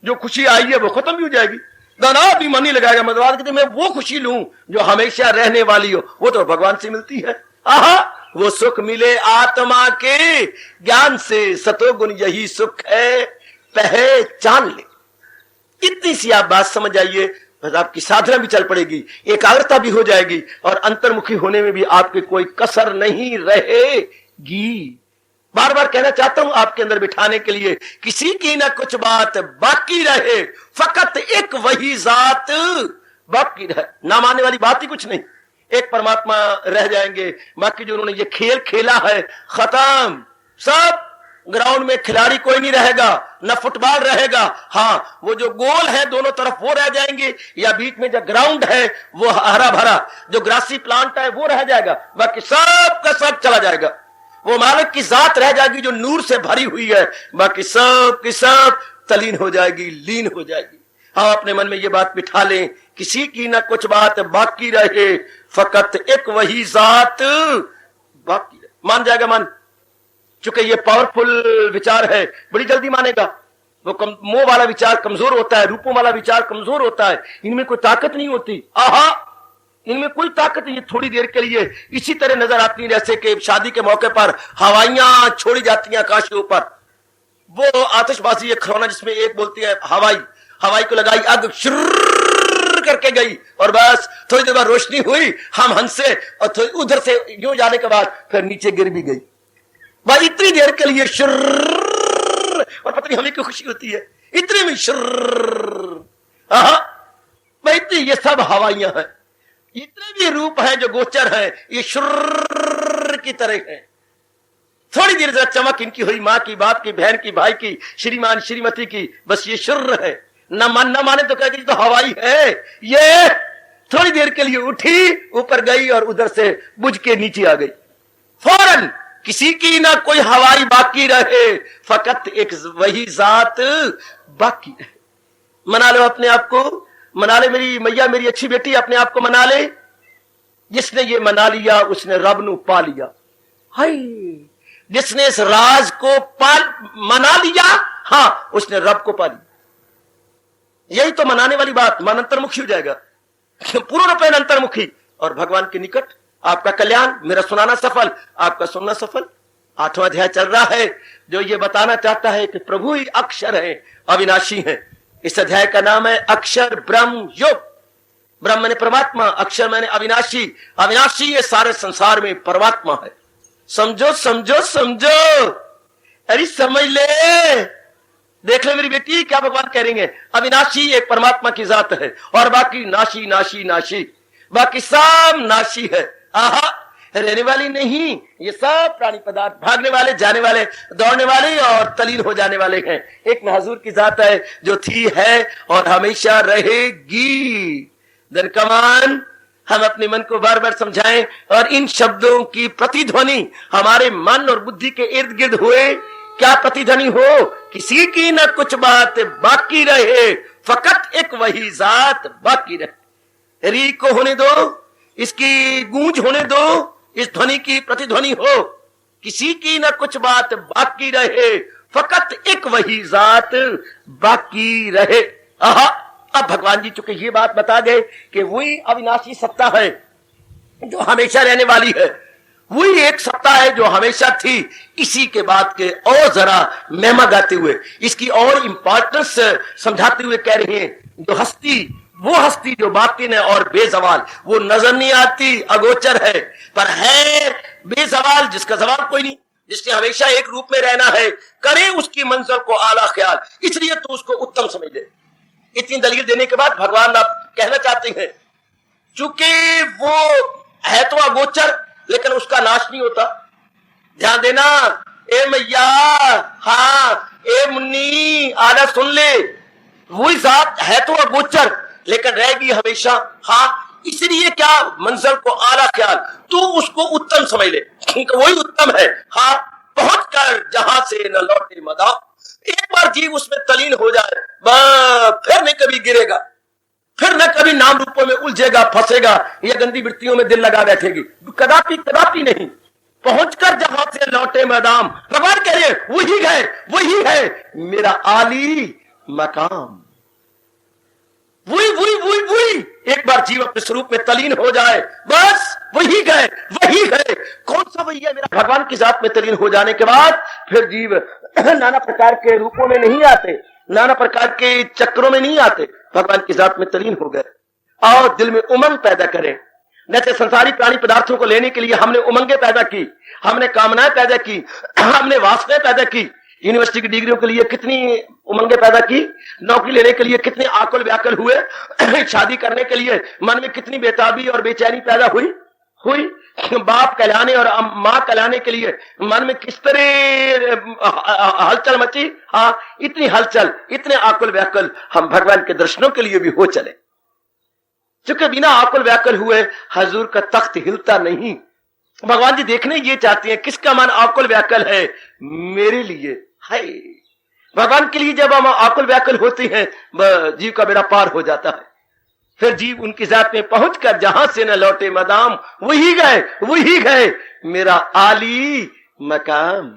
जो खुशी आई है वो खत्म भी हो जाएगी, दाना भी मन नहीं लगाएगा। मतलब मैं वो खुशी लूं जो हमेशा रहने वाली हो, वो तो भगवान से मिलती है। आहा, वो सुख मिले आत्मा के ज्ञान से, सतोगुण यही सुख है पहचान ले। इतनी सी आप बात समझ आइए, बस आपकी साधना भी चल पड़ेगी, एकाग्रता भी हो जाएगी और अंतर्मुखी होने में भी आपकी कोई कसर नहीं रहेगी। बार बार कहना चाहता हूं आपके अंदर बिठाने के लिए, किसी की ना कुछ बात बाकी रहे, फकत एक वही जात बाकी रहे। ना मानने वाली बात ही कुछ नहीं, एक परमात्मा रह जाएंगे, बाकी जो उन्होंने ये खेल खेला है खत्म। सब ग्राउंड में खिलाड़ी कोई नहीं रहेगा, न फुटबॉल रहेगा। हाँ, वो जो गोल है दोनों तरफ वो रह जाएंगे, या बीच में जो ग्राउंड है वो हरा भरा जो ग्रासी प्लांट है वो रह जाएगा, बाकी सब का सब चला जाएगा। वो मालिक की जात रह जाएगी जो नूर से भरी हुई है, बाकी सब की सब तलीन हो जाएगी, लीन हो जाएगी। हाँ, अपने मन में ये बात बिठा लें, किसी की ना कुछ बात बाकी रहे, फकत एक वही जात बाकी रहे। मान जाएगा मन, चूंकि ये पावरफुल विचार है, बड़ी जल्दी मानेगा। वो मोह वाला विचार कमजोर होता है, रूपों वाला विचार कमजोर होता है, इनमें कोई ताकत नहीं होती। आहा, इनमें कोई ताकत नहीं है, थोड़ी देर के लिए इसी तरह नजर आती है जैसे कि शादी के मौके पर हवाइयां छोड़ी जाती हैं आकाश के ऊपर। वो आतिशबाजी एक खिलौना जिसमें एक बोलती है हवाई, हवाई को लगाई आग, शुर्र करके गई और बस थोड़ी देर बाद रोशनी हुई, हम हंसे और उधर से यूं जाने के बाद फिर नीचे गिर भी गई। भाई इतनी देर के लिए शुर्र, और पता नहीं हमें क्यों खुशी होती है इतने में शुर्र। भाई इतनी ये सब हवाइयां हैं, इतने भी रूप है जो गोचर है, ये शुर्र की तरह है। थोड़ी देर जरा चमक इनकी हुई, माँ की, बाप की, बहन की, भाई की, श्रीमान श्रीमती की, बस ये शुर्र है। न माने तो कहेगी तो हवाई है। ये थोड़ी देर के लिए उठी, ऊपर गई और उधर से बुझ के नीचे आ गई फौरन। किसी की ना कोई हवाई बाकी रहे, फकत एक वही जात बाकी रहे। मना लो अपने आप को, मना ले मेरी मैया, मेरी अच्छी बेटी, अपने आप को मना ले। जिसने ये मना लिया उसने रब नू पा लिया। हाय, जिसने इस राज को मना लिया, हाँ, उसने रब को पा लिया। यही तो मनाने वाली बात, मन अंतर्मुखी हो जाएगा, पूर्ण रूपेण अंतर्मुखी, और भगवान के निकट। आपका कल्याण, मेरा सुनाना सफल, आपका सुनना सफल। 8वां अध्याय चल रहा है जो ये बताना चाहता है कि प्रभु ही अक्षर है, अविनाशी है। इस अध्याय का नाम है अक्षर ब्रह्म योग। ब्रह्म मैंने परमात्मा, अक्षर मैंने अविनाशी। अविनाशी ये सारे संसार में परमात्मा है। समझो समझो समझो, अरे समझ ले, देख ले मेरी बेटी क्या भगवान कह रहे हैं। अविनाशी एक परमात्मा की जात है और बाकी नाशी नाशी नाशी। बाकी सब नाशी है। आहा, रहने वाली नहीं, ये सब प्राणी पदार्थ भागने वाले, जाने वाले, दौड़ने वाले और तलीन हो जाने वाले हैं। एक में हुजूर की जात है जो थी, है और हमेशा रहेगी। देन कमान, हम अपने मन को बार बार समझाएं और इन शब्दों की प्रतिध्वनि हमारे मन और बुद्धि के इर्द गिर्द हुए। क्या प्रतिध्वनि हो? किसी की न कुछ बात बाकी रहे, फकत एक वही जात बाकी रहे। री को होने दो, इसकी गूंज होने दो, इस ध्वनि की प्रतिध्वनि हो। किसी की न कुछ बात बाकी रहे, फकत एक वही जात बाकी रहे। आहा, अब भगवान जी चूंकि ये बात बता गए कि वही अविनाशी सत्ता है जो हमेशा रहने वाली है, वही एक सत्ता है जो हमेशा थी। इसी के बाद के और जरा महिमा गाते हुए, इसकी और इंपॉर्टेंस समझाते हुए कह रहे हैं, जो हस्ती, वो हस्ती जो बातिन है और बेजवाल, वो नजर नहीं आती, अगोचर है, पर है बेजवाल, जिसका जवाल कोई नहीं, जिसने हमेशा एक रूप में रहना है। करे उसकी मंजिल को आला ख्याल, इसलिए तो उसको उत्तम समझ ले। इतनी दलील देने के बाद भगवान आप कहना चाहते हैं, चूंकि वो है तो अगोचर, लेकिन उसका नाश नहीं होता। ध्यान देना, ए मैया, हाँ ए मुन्नी, आना सुन ले, वही जात है तो अगोचर लेकिन रहेगी हमेशा। हाँ, इसलिए क्या मंजिल को आला ख्याल, तू उसको उत्तम समझ ले, क्योंकि वही उत्तम है। हाँ, पहुंच कर जहां से न लौटे मदाम, एक बार जीव उसमें तलीन हो जाए, फिर न कभी गिरेगा, फिर न कभी नाम रूपों में उलझेगा, फंसेगा, या गंदी वृत्तियों में दिल लगा बैठेगी, कदापि कदापि नहीं। पहुंचकर जहां से लौटे मैदान, भगवान कह रहे वही है मेरा आली मकाम। वही एक बार जीव अपने स्वरूप में तलीन हो जाए, बस वही गए। कौन सा वही है? मेरा भगवान की जात में तलीन हो जाने के बाद फिर जीव नाना प्रकार के रूपों में नहीं आते, नाना प्रकार के चक्रों में नहीं आते, भगवान की जात में तलीन हो गए और दिल में उमंग पैदा करें। जैसे संसारी प्राणी पदार्थों को लेने के लिए हमने उमंगें पैदा की, हमने कामनाएं पैदा की, हमने वासनाएं पैदा की। यूनिवर्सिटी की डिग्रियों के लिए कितनी उमंगें पैदा की, नौकरी लेने के लिए कितने आकुल व्याकुल हुए, शादी करने के लिए मन में कितनी बेताबी और बेचैनी पैदा हुई। बाप कहलाने और माँ कहलाने के लिए मन में किस तरह हलचल मची। हाँ, इतनी हलचल, इतने आकुल व्याकुल हम भगवान के दर्शनों के लिए भी हो चले, क्योंकि बिना आकुल व्याकुल हुए हजूर का तख्त हिलता नहीं। भगवान जी देखने ये चाहते हैं किसका मन आकुल व्याकुल है, मेरे लिए है। भगवान के लिए जब हम आकुल व्याकुल होते हैं, जीव का बेड़ा पार हो जाता है। फिर जीव उनकी जात में पहुंचकर जहां से न लौटे मदाम, वही गए मेरा आली मकाम।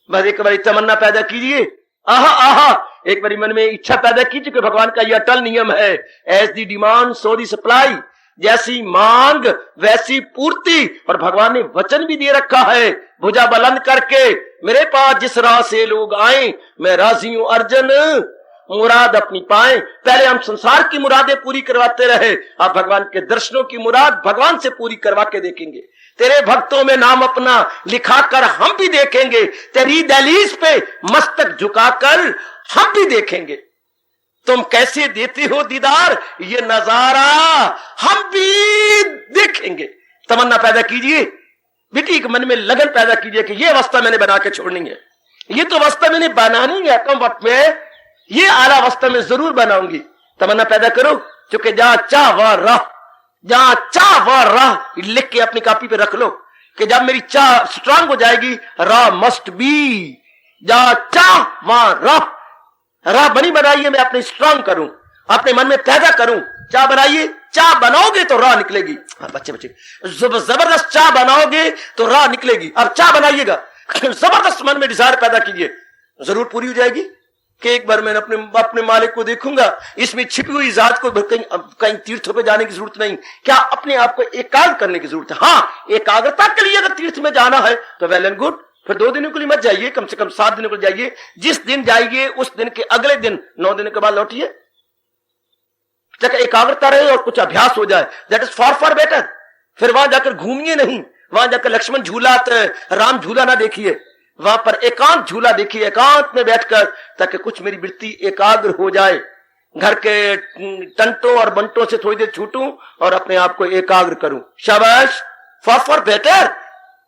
बस एक बार तमन्ना पैदा कीजिए, आहा, एक बार मन में इच्छा पैदा कीजिए कि भगवान का यह अटल नियम है, as the demand so the supply, जैसी मांग वैसी पूर्ति। और भगवान ने वचन भी दे रखा है, भुजा बुलंद करके, मेरे पास जिस राह से लोग आए, मैं राजी हूं अर्जन, मुराद अपनी पाए। पहले हम संसार की मुरादें पूरी करवाते रहे, अब भगवान के दर्शनों की मुराद भगवान से पूरी करवा के देखेंगे। तेरे भक्तों में नाम अपना लिखाकर हम भी देखेंगे, तेरी दहलीज पे मस्तक झुकाकर हम भी देखेंगे। तुम कैसे देते हो दीदार, ये नजारा हम भी देखेंगे। तमन्ना पैदा कीजिए, बेटी के मन में लगन पैदा कीजिए कि ये अवस्था मैंने बना के छोड़नी है, ये तो अवस्था मैंने बनानी है, कम वक्त में ये आला अवस्था में जरूर बनाऊंगी। तमन्ना पैदा करो, क्योंकि जहां चाह वहां राह लिख के अपनी कॉपी पे रख लो कि जब मेरी चाह स्ट्रांग हो जाएगी, राह मस्ट बी, जहां चाह वहां राह बनी बनाइए, मैं अपनी स्ट्रांग करूं, अपने मन में पैदा करूं। चाह बनाइए, चाह बनाओगे तो राह निकलेगी। बच्चे जबरदस्त चाह बनाओगे तो राह निकलेगी। अब चाह बनाइएगा, जबरदस्त मन में डिजायर पैदा कीजिए, जरूर पूरी हो जाएगी कि एक बार मैं अपने मालिक को देखूंगा। इसमें छिपी हुई जात को कहीं तीर्थों पे जाने की जरूरत नहीं, क्या अपने आप को एकाग्र करने की जरूरत है। हाँ, एकाग्रता के लिए अगर तीर्थ में जाना है तो वेल एंड गुड, फिर 2 दिनों के लिए मत जाइए, कम से कम 7 दिनों के लिए जाइए। जिस दिन जाइए उस दिन के अगले दिन 9 दिनों के बाद लौटिए, ताकि एकाग्रता रहे और कुछ अभ्यास हो जाए। That is for better. फिर वहां जाकर घूमिए नहीं, वहां जाकर लक्ष्मण झूला राम झूला ना देखिए, वहां पर एकांत झूला देखिए, एकांत में बैठकर, ताकि कुछ मेरी वृत्ति एकाग्र हो जाए। घर के टंटों और बंटों से थोड़ी देर छूटूं और अपने आप को एकाग्र करूं। शाबाश, फॉर बेटर।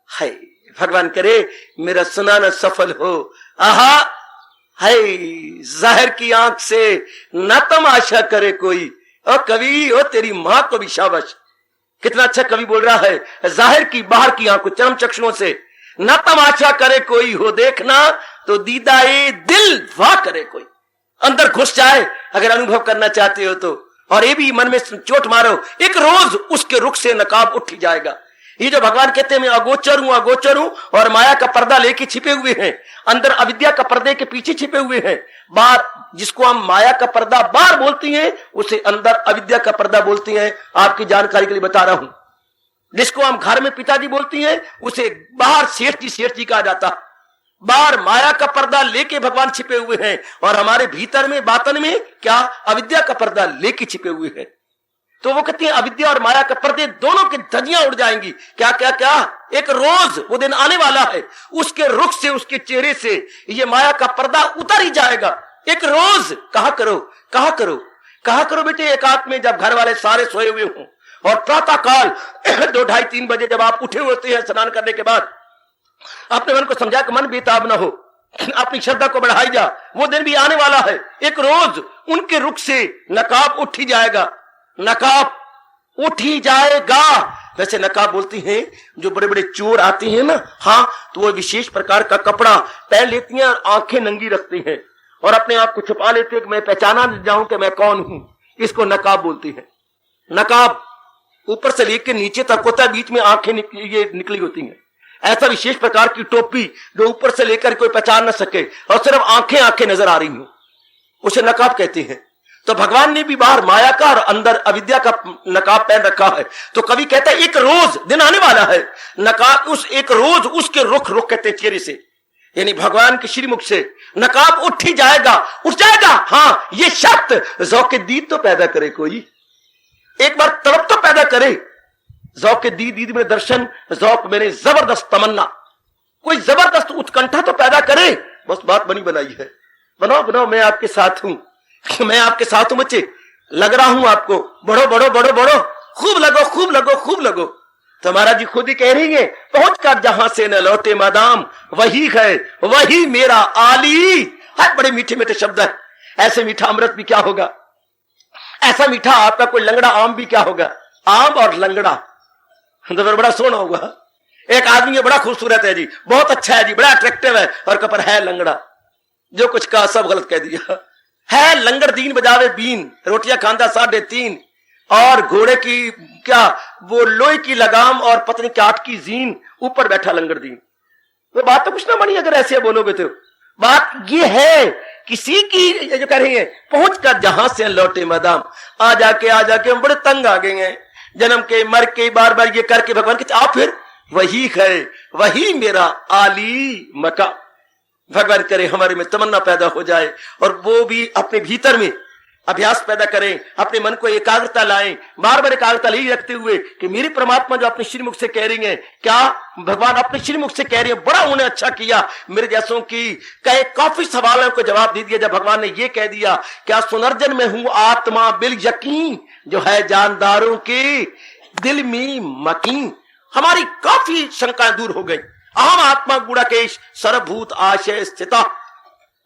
हाय, भगवान करे मेरा सुनाना सफल हो। आहा, हाय, जाहिर की आंख से न तमाशा करे कोई। ओ कवि, ओ तेरी मां को भी शाबाश। कितना अच्छा कवि बोल रहा है, जाहिर की बाहर की आंखों चरम चक्षुओं से न तमाशा करे कोई, हो देखना तो दीदाए दिल वाह करे कोई। अंदर घुस जाए अगर अनुभव करना चाहते हो तो, और ये भी मन में चोट मारो, एक रोज उसके रुख से नकाब उठ ही जाएगा। ये जो भगवान कहते हैं मैं अगोचर हूं और माया का पर्दा लेके छिपे हुए हैं, अंदर अविद्या का पर्दे के पीछे छिपे हुए हैं। बार जिसको हम माया का पर्दा बार बोलती हैं, उसे अंदर अविद्या का पर्दा बोलती हैं। आपकी जानकारी के लिए बता रहा हूं। जिसको हम घर में पिताजी बोलती हैं, उसे बाहर सेठ जी कहा जाता। बाहर माया का पर्दा लेके भगवान छिपे हुए हैं और हमारे भीतर में बातन में क्या अविद्या का पर्दा लेके छिपे हुए हैं। तो वो कहती है अविद्या और माया के पर्दे दोनों की धज्जियां उड़ जाएंगी। क्या क्या क्या, एक रोज वो दिन आने वाला है, उसके रुख से, उसके चेहरे से ये माया का पर्दा उतर ही जाएगा। एक रोज कहा करो बेटे, एकांत में जब घर वाले सारे सोए हुए हों और प्रातः काल 2, 2:30, 3 बजे जब आप उठे होते हैं स्नान करने के बाद, अपने मन को समझा कि मन बेताब ना हो, अपनी श्रद्धा को बढ़ाई जा। वो दिन भी आने वाला है, एक रोज उनके रुख से नकाब उठ ही जाएगा। नकाब उठ ही जाएगा। वैसे नकाब बोलती हैं जो बड़े बड़े चोर आते हैं ना, हाँ, तो वो विशेष प्रकार का कपड़ा पहन लेती हैं और आंखें नंगी रखती हैं और अपने आप को छुपा लेते हैं कि मैं पहचाना नहीं जाऊं कि मैं कौन हूं। इसको नकाब बोलती है। नकाब ऊपर से लेकर नीचे तक होता है, बीच में आंखें निकली होती हैं। ऐसा विशेष प्रकार की टोपी जो ऊपर से लेकर कोई पहचान न सके और सिर्फ आंखें नजर आ रही हो, उसे नकाब कहते हैं। तो भगवान ने भी बाहर माया का और अंदर अविद्या का नकाब पहन रखा है। तो कवि कहता है एक रोज दिन आने वाला है, नकाब उस एक रोज उसके रुख कहते हैं चेहरे से, यानी भगवान के श्रीमुख से नकाब उठ ही जाएगा, उठ जाएगा। हाँ, ये शर्त ज़ौक़े दीद तो पैदा करे कोई, एक बार तलब तो पैदा करे। ज़ौक़े दीद में दर्शन, ज़ौक़ मैंने जबरदस्त तमन्ना, कोई जबरदस्त उत्कंठा तो पैदा करे। बस बात बनी बनाई है, बनाओ मैं आपके साथ हूं, मैं आपके साथ हूं बच्चे, लग रहा हूं आपको, बढ़ो, खूब लगो। तो महाराज जी खुद ही कह रही है, पहुंच कर जहां से न लौटे मादाम, वही है वही मेरा आली। है, बड़े मीठे मीठे शब्द है। ऐसे मीठा अमृत भी क्या होगा, ऐसा मीठा आपका कोई लंगड़ा आम भी क्या होगा। आम और लंगड़ा तो फिर बड़ा सोना होगा। एक आदमी है, बड़ा खूबसूरत है जी, बहुत अच्छा है जी, बड़ा अट्रैक्टिव है, और कपर है लंगड़ा। जो कुछ कहा सब गलत कह दिया। है लंगड़ दीन बजावे बीन, रोटियां खांदा 3.5, और घोड़े की क्या वो लोहे की लगाम और पत्नी काट की जीन, ऊपर बैठा लंगड़ दीन। तो बात तो कुछ ना बनी अगर ऐसे बोलोगे तो। बात ये है किसी की जो कह रही है, पहुंच कर जहां से लौटे मदाम, आ जाके हम बड़े तंग आ गए हैं, जन्म के मर के बार ये करके। भगवान कहते आप फिर वही है वही मेरा आली मका। भगवान करे हमारे में तमन्ना पैदा हो जाए और वो भी अपने भीतर में अभ्यास पैदा करें, अपने मन को एकाग्रता लाएं, बार एकाग्रता ले रखते हुए कि मेरी परमात्मा जो अपने श्रीमुख से कह रही है, क्या भगवान अपने श्रीमुख से कह रही है, बड़ा उन्हें अच्छा किया। मेरे जैसों की कई काफी सवालों को जवाब दे दिया जब भगवान ने ये कह दिया, क्या सुनर्जन में हूं आत्मा बिल यकीन, जो है जानदारों के दिल में मकीन। हमारी काफी शंकाएं दूर हो गई। अहम आत्मा गुड़ाकेश सर्वभूत आशय स्थिता,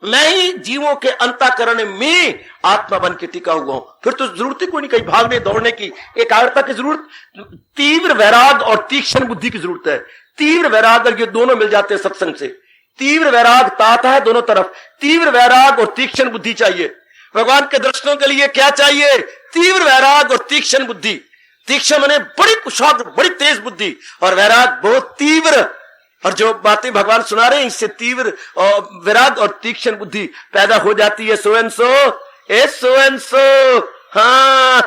मैं ही जीवों के अंतःकरण में आत्मा बन के टिका हुआ हूं। फिर तो जरूरत ही कोई नहीं कहीं भागने दौड़ने की, एकाग्रता की जरूरत, तीव्र वैराग और तीक्ष्ण बुद्धि की जरूरत है। तीव्र वैराग और ये दोनों मिल जाते हैं सत्संग से। तीव्र वैराग ताता है दोनों तरफ, तीव्र वैराग और तीक्ष्ण बुद्धि चाहिए। भगवान के दर्शनों के लिए क्या चाहिए, तीव्र वैराग और तीक्ष्ण बुद्धि। तीक्ष्ण माने बड़ी कुशाग्र, बड़ी तेज बुद्धि, और वैराग बहुत तीव्र। और जो बातें भगवान सुना रहे हैं इससे तीव्र और वैराग और तीक्ष्ण बुद्धि पैदा हो जाती है। So and so. हाँ,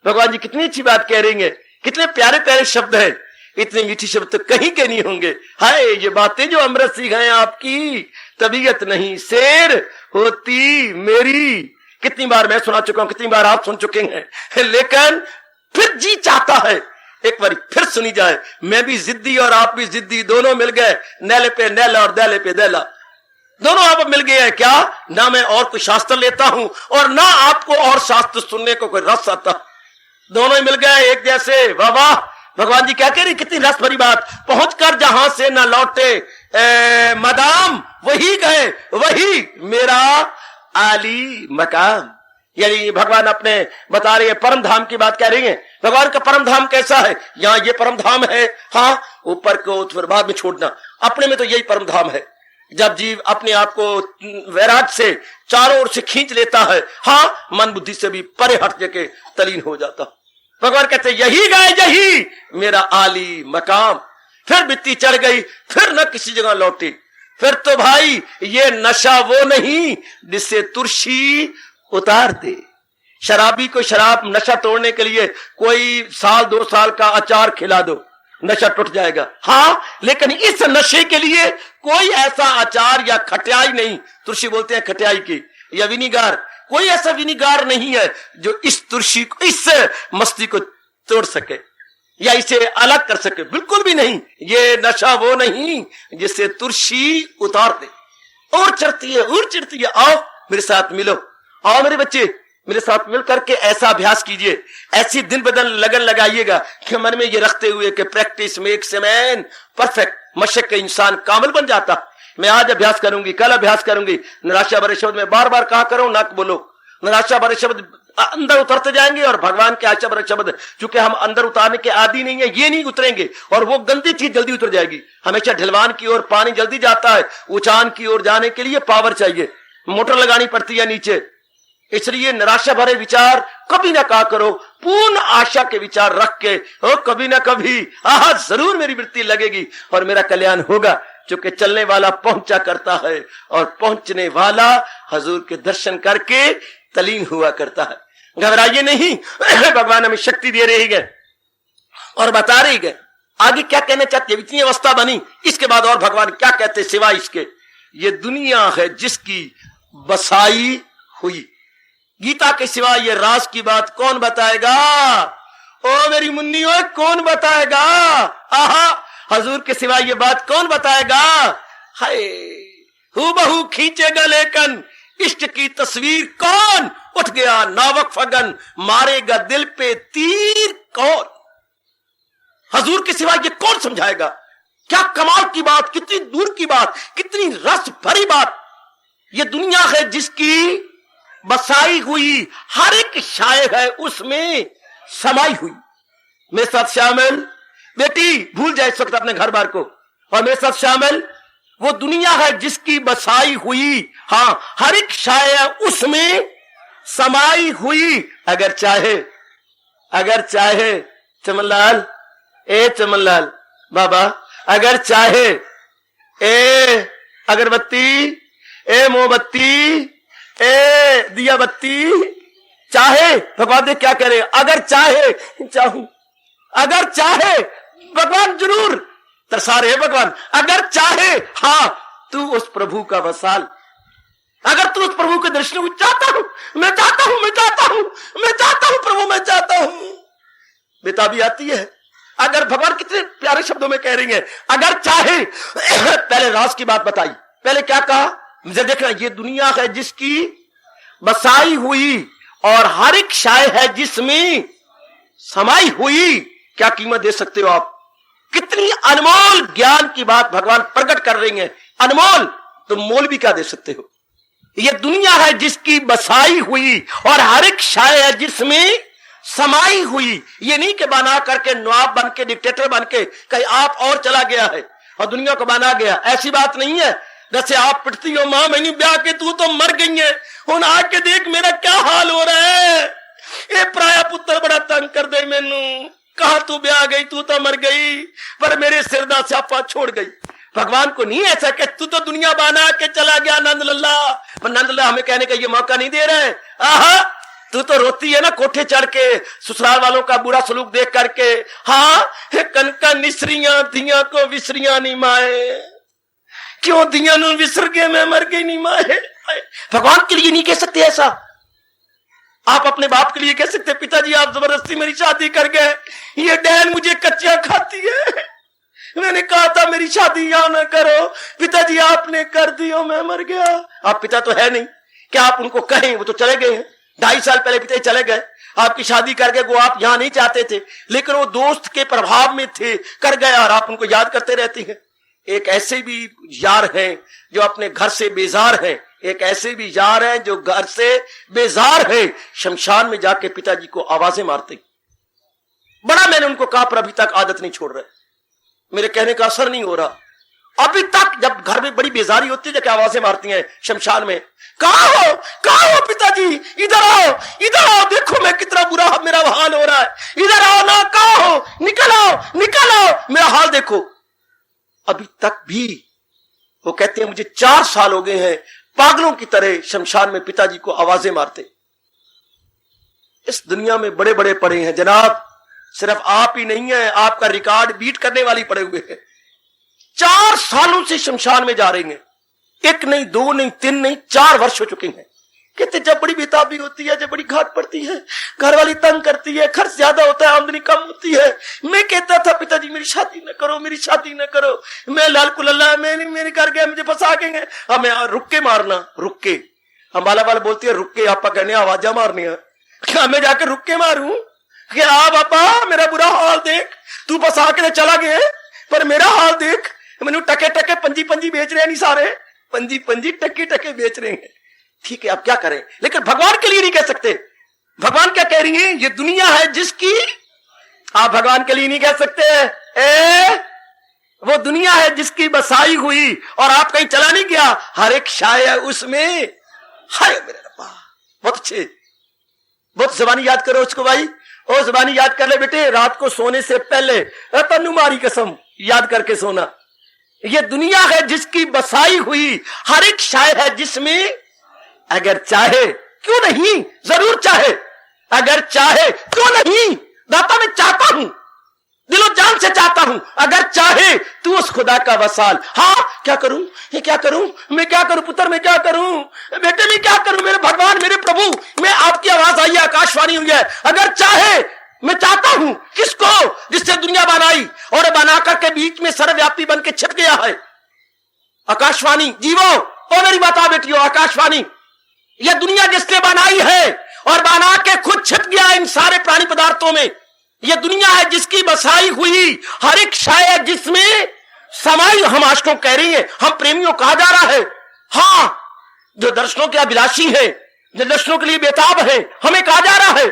भगवान जी कितनी अच्छी बात कह रही है, कितने प्यारे प्यारे शब्द हैं। इतने मीठी शब्द तो कहीं के नहीं होंगे। हाय, ये बातें जो अमृत सी हैं आपकी, तबीयत नहीं शेर होती मेरी। कितनी बार मैं सुना चुका हूं, कितनी बार आप सुन चुके हैं, लेकिन फिर जी चाहता है एक बार फिर सुनी जाए। मैं भी जिद्दी और आप भी जिद्दी, दोनों मिल गए, नैले पे नैला और दैले पे दैला। दोनों आप मिल गए हैं क्या? ना मैं और कोई शास्त्र लेता हूं और ना आपको और शास्त्र सुनने को कोई रस आता। दोनों ही मिल गए एक जैसे। वाह वाह, भगवान जी क्या कह रहे, कितनी रस भरी बात। पहुंचकर जहां से न लौटे मदाम, वही गए वही मेरा आली मकाम। यानी भगवान अपने बता रहे हैं, परम धाम की बात कह रही है। भगवान का परम धाम कैसा है? यहां ये परम धाम है, हाँ, ऊपर को फिर बाद में छोड़ना, अपने में तो यही परम धाम है। जब जीव अपने आप को वैराग से चारों ओर से खींच लेता है, हाँ, मन बुद्धि से भी परे हट के तलीन हो जाता। भगवान कहते यही गए यही मेरा आली मकाम। फिर बित्ती चढ़ गई, फिर न किसी जगह लौटी। फिर तो भाई ये नशा वो नहीं जिससे तुलसी उतार दे। शराबी को शराब नशा तोड़ने के लिए कोई 1-2 साल का अचार खिला दो, नशा टूट जाएगा। हाँ, लेकिन इस नशे के लिए कोई ऐसा अचार या खटियाई नहीं, तुलसी बोलते हैं खटियाई की, या विनीगार, कोई ऐसा विनीगार नहीं है जो इस तुलसी को, इस मस्ती को तोड़ सके या इसे अलग कर सके। बिल्कुल भी नहीं। ये नशा वो नहीं जिससे तुलसी उतार दे। और चढ़ती है और चढ़ती है। आओ मेरे साथ मिलो, आओ मेरे बच्चे मेरे साथ मिल करके ऐसा अभ्यास कीजिए, ऐसी दिन बदन लगन लगाइएगा कि मन में ये रखते हुए कि practice makes a man perfect, मशक के इंसान कामिल बन जाता। मैं आज अभ्यास करूंगी, कल अभ्यास करूंगी। निराशा भरे शब्द में बार बार कहा करो, ना बोलो। निराशा भरे शब्द अंदर उतरते जाएंगे और भगवान के आशा भरे शब्द, चूंकि हम अंदर उतारने के आदि नहीं है, ये नहीं उतरेंगे और वो गंदी चीज जल्दी उतर जाएगी। हमेशा ढलवान की ओर पानी जल्दी जाता है, ऊंचान की ओर जाने के लिए पावर चाहिए, मोटर लगानी पड़ती है नीचे। इसलिए निराशा भरे विचार कभी ना कहा करो, पूर्ण आशा के विचार रख के कभी ना कभी जरूर मेरी वृत्ति लगेगी और मेरा कल्याण होगा। क्योंकि चलने वाला पहुंचा करता है और पहुंचने वाला हजूर के दर्शन करके तलीन हुआ करता है। घबराइए नहीं, भगवान हमें शक्ति दे रही है और बता रही है आगे क्या कहना चाहते हैं। इतनी अवस्था बनी, इसके बाद और भगवान क्या कहते सिवाय इसके, ये दुनिया है जिसकी बसाई हुई। गीता के सिवा ये राज की बात कौन बताएगा? ओ मेरी मुन्नियों, कौन बताएगा? आहा, हजूर के सिवा ये बात कौन बताएगा? हाय, हूबहू खींचेगा लेकिन इष्ट की तस्वीर कौन? उठ गया नावक फगन, मारेगा दिल पे तीर कौन? हजूर के सिवा ये कौन समझाएगा? क्या कमाल की बात, कितनी दूर की बात, कितनी रस भरी बात। ये दुनिया है जिसकी बसाई हुई, हर एक शाय है उसमें समाई हुई। मेरे साथ शामिल बेटी, भूल जाए इस वक्त अपने घर बार को, और मेरे साथ शामिल वो दुनिया है जिसकी बसाई हुई, हाँ, हर एक शाय है उसमें समाई हुई। अगर चाहे चमनलाल, ए चमनलाल बाबा, अगर चाहे ए अगरबत्ती, ए मोमबत्ती, ए दिया बत्ती, चाहे भगवान ने क्या करे, अगर चाहे चाहूं, अगर चाहे भगवान जरूर तरसा रहे भगवान, अगर चाहे, हाँ, तू उस प्रभु का वसाल, अगर तू उस प्रभु के दर्शन को चाहता हूं, मैं चाहता हूं, मैं चाहता हूं, मैं चाहता हूं प्रभु, मैं चाहता हूं। बेताबी आती है। अगर भगवान कितने प्यारे शब्दों में कह रही है, अगर चाहे। पहले राज की बात बताई, पहले क्या कहा मुझे देखना, ये दुनिया है जिसकी बसाई हुई और हर एक शाय है जिसमें समाई हुई। क्या कीमत दे सकते हो आप? कितनी अनमोल ज्ञान की बात भगवान प्रकट कर रही है, अनमोल, तो मोल भी क्या दे सकते हो? ये दुनिया है जिसकी बसाई हुई और हर एक शाय है जिसमें समाई हुई। ये नहीं कि बना करके नवाब बन के, डिक्टेटर बन के कहीं आप और चला गया है और दुनिया को बना गया, ऐसी बात नहीं है। जैसे आप पिटती हो, मां मैंने ब्याह के तू तो मर गई है, हुन आके देख मेरा क्या हाल हो रहा है, ये पराया पुत्र बड़ा तंग कर दे मैनू, कहा तू ब्याह गई, तू तो मर गई पर मेरे सिर दा स्यापा छोड़ गई। भगवान को नहीं ऐसा कि तू तो दुनिया बना के चला गया नंद लल्ला, पर नंद लल्ला हमें कहने का ये मौका नहीं दे रहे। आहा, तू तो रोती है ना कोठे चढ़ के ससुराल वालों का बुरा सलूक देख करके। हाँ, कनका निसरियां दिया को विसरियां नहीं माए, क्यों दिया नु विसर गए, मैं मर गई नहीं माए। भगवान के लिए नहीं कह सकते ऐसा। आप अपने बाप के लिए कह सकते, पिताजी आप जबरदस्ती मेरी शादी कर गए, ये डैन मुझे कच्चियां खाती है, मैंने कहा था मेरी शादी यहाँ न करो, पिताजी आपने कर दियो, मैं मर गया। आप पिता तो है नहीं, क्या आप उनको कहें? वो तो चले गए हैं, 2.5 साल पहले पिताजी चले गए, आपकी शादी कर गए। वो आप यहां नहीं चाहते थे, लेकिन वो दोस्त के प्रभाव में थे, कर गए, और आप उनको याद करते रहती हैं। एक ऐसे भी यार हैं जो अपने घर से बेजार हैं, एक ऐसे भी यार हैं जो घर से बेजार हैं, शमशान में जाके पिताजी को आवाजें मारते। बड़ा मैंने उनको कहा, पर अभी तक आदत नहीं छोड़ रहे, मेरे कहने का असर नहीं हो रहा। अभी तक जब घर में बड़ी बेजारी होती है, जाके आवाजें मारती हैं शमशान में, कहाँ हो पिताजी, इधर आओ, इधर आओ, देखो मैं कितना बुरा मेरा हाल हो रहा है, इधर आओ ना, कहाँ हो, निकल आओ, मेरा हाल देखो। अभी तक भी वो कहते हैं मुझे 4 साल हो गए हैं पागलों की तरह शमशान में पिताजी को आवाजें मारते। इस दुनिया में बड़े बड़े पड़े हैं जनाब, सिर्फ आप ही नहीं है, आपका रिकॉर्ड बीट करने वाली पड़े हुए हैं। 4 सालों से शमशान में जा रहे हैं, 1 नहीं 2 नहीं 3 नहीं 4 वर्ष हो चुके हैं। कहते जब बड़ी बेताबी होती है, जब बड़ी घाट पड़ती है, घर वाली तंग करती है, खर्च ज्यादा होता है, आमदनी कम होती है। मैं कहता था पिताजी मेरी शादी न करो, मेरी शादी न करो, मैं लाल कुल्ला, मेरे घर गया, मुझे फंसा के गए। हमें रुक के मारना, रुक के, हम बाला बाला बोलती है रुक के, आपा कहने आवाजा मारनी है, क्या मैं जाके रुक के मारूं? क्या बापा मेरा बुरा हाल देख, तू फंसा के चला गया, पर मेरा हाल देख, मैंने टके टके पंजी बेच रहे हैं, नहीं सारे पंजी टके टके बेच रहे हैं। ठीक है, अब क्या करें? लेकिन भगवान के लिए नहीं कह सकते। भगवान क्या कह रही है? ये दुनिया है जिसकी, आप भगवान के लिए नहीं कह सकते। वो दुनिया है जिसकी बसाई हुई, और आप कहीं चला नहीं गया, हर एक शाय है उसमें। हाय मेरे रब्बा, बहुत अच्छे, बहुत जबानी याद करो उसको भाई, और जबानी याद कर ले बेटे, रात को सोने से पहले तन्नू मारी कसम याद करके सोना। ये दुनिया है जिसकी बसाई हुई, हर एक शाय है जिसमें, अगर चाहे क्यों नहीं, जरूर चाहे, अगर चाहे क्यों नहीं, दाता मैं चाहता हूं, दिलो जान से चाहता हूं, अगर चाहे तू उस खुदा का वसाल। हाँ क्या करूं, ये क्या करूं, मैं क्या करूं पुत्र, मैं क्या करूं बेटे, मैं क्या करूं, मेरे भगवान मेरे प्रभु, मैं आपकी आवाज आई है, आकाशवाणी हुई है, अगर चाहे, मैं चाहता हूं किसको, जिससे दुनिया बनाई और बनाकर के बीच में सर्वव्यापी बन के छिप गया है। आकाशवाणी जीवो, ओ मेरी माता बेटियों, आकाशवाणी, यह दुनिया जिसने बनाई है और बना के खुद छिप गया इन सारे प्राणी पदार्थों में। यह दुनिया है जिसकी बसाई हुई, हर एक शाय जिसमें समाई। हम आशिकों कह रही है, हम प्रेमियों कहा जा रहा है, हाँ जो दर्शनों के अभिलाषी है, जो दर्शनों के लिए बेताब है, हमें कहा जा रहा है,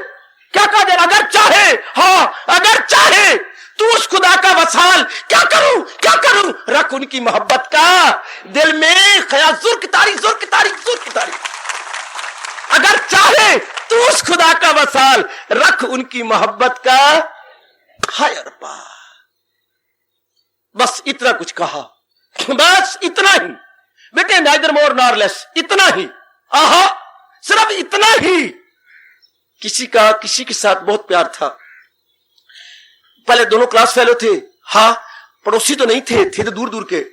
क्या कहा जा रहा, अगर चाहे, हाँ अगर चाहे तू उस खुदा का वसाल, क्या करूं, क्या करूं, रख उनकी मोहब्बत का दिल में ख्याल, सुर की तारीख, सुर की तारीख, सुर की तारीख, अगर चाहे तू उस खुदा का वसाल, रख उनकी मोहब्बत का। हाय अरबा, बस इतना कुछ कहा, बस इतना ही बेटे, नाइदर मोर नॉर लेस, इतना ही, आहा सिर्फ इतना ही। किसी का किसी के साथ बहुत प्यार था, पहले दोनों क्लास फेलो थे, हाँ पड़ोसी तो नहीं थे, थे तो दूर दूर के,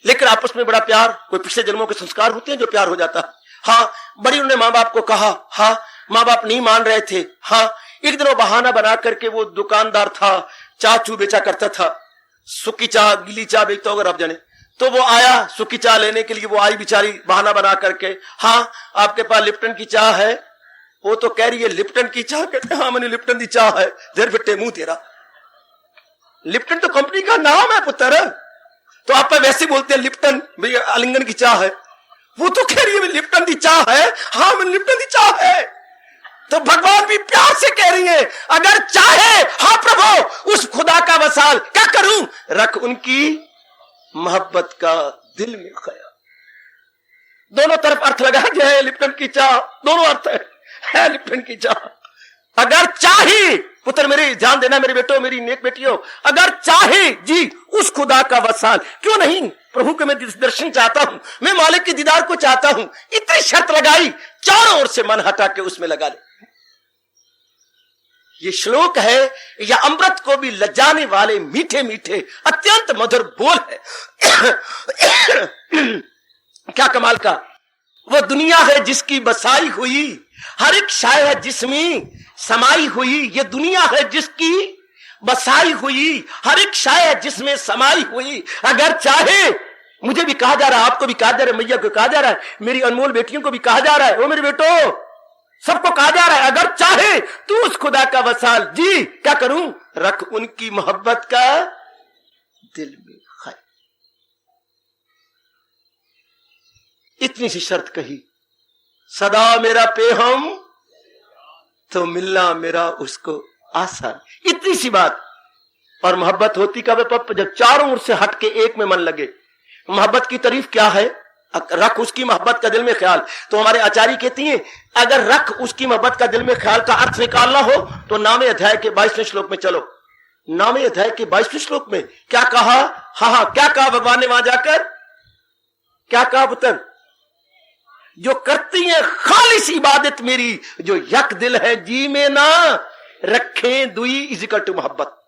लेकिन आपस में बड़ा प्यार, कोई पिछले जन्मों के संस्कार होते हैं जो प्यार हो जाता है। हाँ बड़ी उन्होंने माँ बाप को कहा, हाँ माँ बाप नहीं मान रहे थे। हाँ एक दिन वो बहाना बना करके, वो दुकानदार था, चाह चू बेचा करता था, सुखी चाह गीली चाह बेचता होगा रब जाने, तो वो आया सुखी चाह लेने के लिए, वो आई बेचारी बहाना बना करके, हाँ आपके पास लिप्टन की चाह है? वो तो कह रही है लिप्टन की चाह, कहते हाँ मैंने लिप्टन की चाह है, देर बिट्टे मुंह तेरा, लिप्टन तो कंपनी का नाम है पुत्र, तो आप वैसे बोलते हैं लिप्टन, भैया आलिंगन की चाह है। वो तो कह रही है लिप्टन की चाह है, हाँ मैंने लिप्टन की चाह है। तो भगवान भी प्यार से कह रही है, अगर चाहे, हाँ प्रभु उस खुदा का वसाल, क्या करूं, रख उनकी मोहब्बत का दिल में ख्याल। दोनों तरफ अर्थ लगा है, लिप्टन की चाह, दोनों अर्थ है लिप्टन की चाह। अगर चाहे पुत्र मेरे, ध्यान देना मेरे बेटो, मेरी नेक बेटियों, अगर चाहे जी उस खुदा का वसाल, क्यों नहीं, प्रभु के मैं दर्शन चाहता हूं, मैं मालिक के दीदार को चाहता हूं, इतनी शर्त लगाई, चारों ओर से मन हटा के उसमें लगा ले। ये श्लोक है, या अमृत को भी लज्जाने वाले मीठे मीठे अत्यंत मधुर बोल है। क्या कमाल का, वो दुनिया है जिसकी बसाई हुई, हर एक शाय है जिसमें समाई हुई, ये दुनिया है जिसकी बसाई हुई, हर एक शाय जिसमें समाई हुई। अगर चाहे, मुझे भी कहा जा रहा है, आपको भी कहा जा रहा है, मैया को कहा जा रहा है, मेरी अनमोल बेटियों को भी कहा जा रहा है, ओ मेरे बेटो, सबको कहा जा रहा है, अगर चाहे तू उस खुदा का वसाल जी क्या करूं, रख उनकी मोहब्बत का दिल में खै। इतनी सी शर्त कही, सदा मेरा पेहम तो मिलना मेरा उसको आसान। इतनी सी बात। और मोहब्बत होती कब है पप, जब चारों ओर से हट के एक में मन लगे। मोहब्बत की तारीफ क्या है, रख उसकी मोहब्बत का दिल में ख्याल। तो हमारे आचार्य कहती हैं, अगर रख उसकी मोहब्बत का दिल में ख्याल का अर्थ निकालना हो तो नामे अध्याय के 22वें श्लोक में चलो। नामे अध्याय के 22वें श्लोक में क्या कहा, हाँ क्या कहा भगवान ने वहां जाकर, क्या कहा पुत्र, जो करती है खालिस इबादत मेरी, जो यक दिल है जी में ना रखें दुई इजिकल टू मोहब्बत।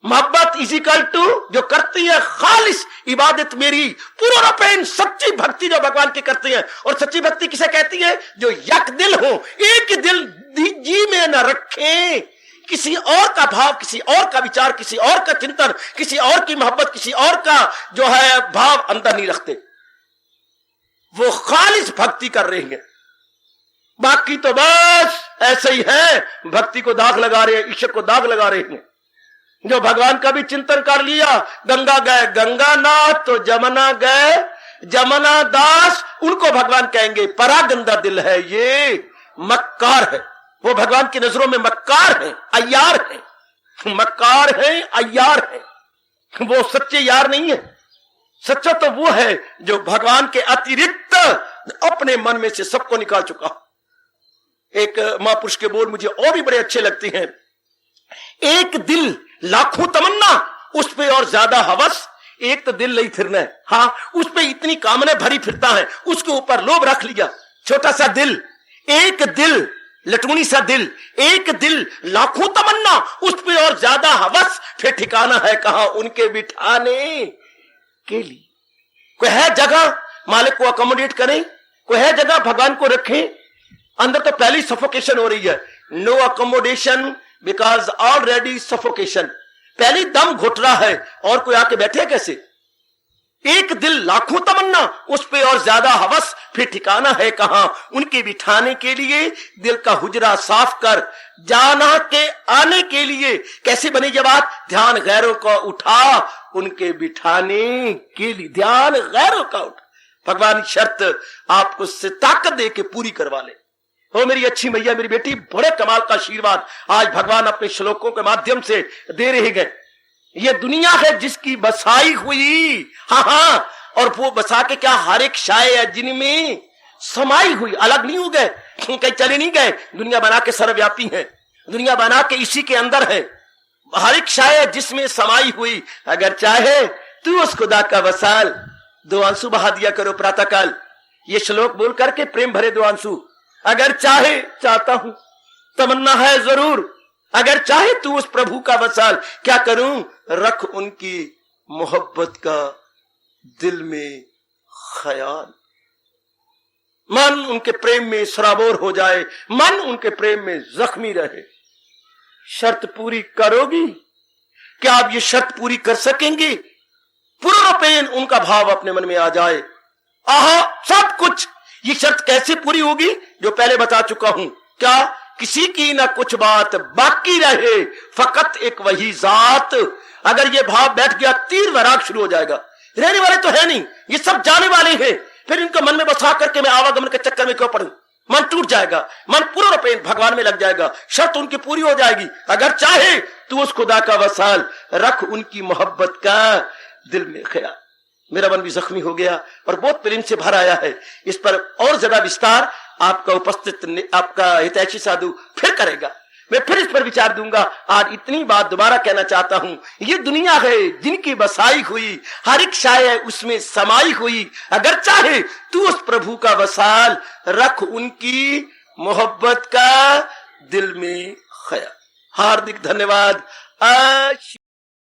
मोहब्बत इजिकल टू जो करती है खालिस इबादत मेरी, पूर्ण सच्ची भक्ति जो भगवान की करती है। और सच्ची भक्ति किसे कहती है, जो यक दिल हो, एक दिल जी में न रखें, किसी और का भाव, किसी और का विचार, किसी और का चिंतन, किसी और की मोहब्बत, किसी और का जो है भाव अंदर नहीं रखते। वो खालिस भक्ति कर रहे हैं। बाकी तो बस ऐसे ही है, भक्ति को दाग लगा रहे हैं, ईश्वर को दाग लगा रहे हैं। जो भगवान का भी चिंतन कर लिया, गंगा गए गंगा नाथ, तो जमुना गए जमुना दास, उनको भगवान कहेंगे परागंदा दिल है, ये मक्कार है। वो भगवान की नजरों में मक्कार है, अय्यार है, मक्कार है, अय्यार है। वो सच्चे यार नहीं है। सच्चा तो वो है जो भगवान के अतिरिक्त अपने मन में से सबको निकाल चुका। एक महापुरुष के बोल मुझे और भी बड़े अच्छे लगते हैं, एक दिल लाखों तमन्ना, उस पे और ज्यादा हवस, एक तो दिल नहीं फिरना है, हाँ उस पे इतनी कामना भरी फिरता है, उसके ऊपर लोभ रख लिया। छोटा सा दिल, एक दिल, लटूनी सा दिल, एक दिल लाखों तमन्ना, उस पे और ज्यादा हवस, फिर ठिकाना है कहां उनके बिठाने के लिए। कोई है जगह मालिक को अकोमोडेट करें, कोई है जगह भगवान को रखें। अंदर तो पहली सफोकेशन हो रही है, no accommodation because already suffocation, पहली दम घुट रहा है और कोई आके बैठे कैसे। एक दिल लाखों तमन्ना, उस पे और ज्यादा हवस, फिर ठिकाना है कहां उनके बिठाने के लिए। दिल का हुजरा साफ कर जाना के आने के लिए। कैसे बनी ये बात, ध्यान गैरों का उठा उनके बिठाने के लिए। ध्यान गैरों का उठा, भगवान शर्त आपको से ताकत दे के पूरी करवा ले। ओ मेरी अच्छी मैया, मेरी बेटी, बड़े कमाल का आशीर्वाद आज भगवान अपने श्लोकों के माध्यम से दे रहे गए। ये दुनिया है जिसकी बसाई हुई, हाँ, और वो बसा के क्या हर एक शाय जिनमें समाई हुई, अलग नहीं हो गए, कहीं चले नहीं गए। दुनिया बना के सर्वव्यापी है, दुनिया बना के इसी के अंदर है, हर एक शाय जिसमें समाई हुई। अगर चाहे तू उस खुदा का वसाल, दो आंसू बहा दिया करो प्रातःकाल, ये श्लोक बोल करके प्रेम भरे दो आंसू। अगर चाहे, चाहता हूं, तमन्ना है जरूर, अगर चाहे तू उस प्रभु का वसाल, क्या करूं, रख उनकी मोहब्बत का दिल में ख्याल। मन उनके प्रेम में सराबोर हो जाए, मन उनके प्रेम में जख्मी रहे। शर्त पूरी करोगी, क्या आप ये शर्त पूरी कर सकेंगे? पूर्णपेन उनका भाव अपने मन में आ जाए, आहा सब कुछ। ये शर्त कैसे पूरी होगी, जो पहले बता चुका हूं, क्या किसी की ना कुछ बात बाकी रहे, फकत एक वही जात। अगर ये भाव बैठ गया, तीर वैराग शुरू हो जाएगा। रहने वाले तो है नहीं, ये सब जाने वाले हैं, फिर इनको मन में बसा करके मैं आवागमन के चक्कर में क्यों पड़ूं। मन टूट जाएगा, मन पूर्ण पेन भगवान में लग जाएगा, शर्त उनकी पूरी हो जाएगी। अगर चाहे तू उस खुदा का वसाल, रख उनकी मोहब्बत का दिल में ख्याल। मेरा मन भी जख्मी हो गया और बहुत प्रेम से भर आया है। इस पर और ज्यादा विस्तार आपका उपस्थित आपका हितैषी साधु फिर करेगा, मैं फिर इस पर विचार दूंगा। आज इतनी बात दोबारा कहना चाहता हूं, ये दुनिया है जिनकी बसाई हुई, हर एक शाय उसमें समाई हुई। अगर चाहे तू उस प्रभु का वसाल, रख उनकी मोहब्बत का दिल में ख्याल। हार्दिक धन्यवाद।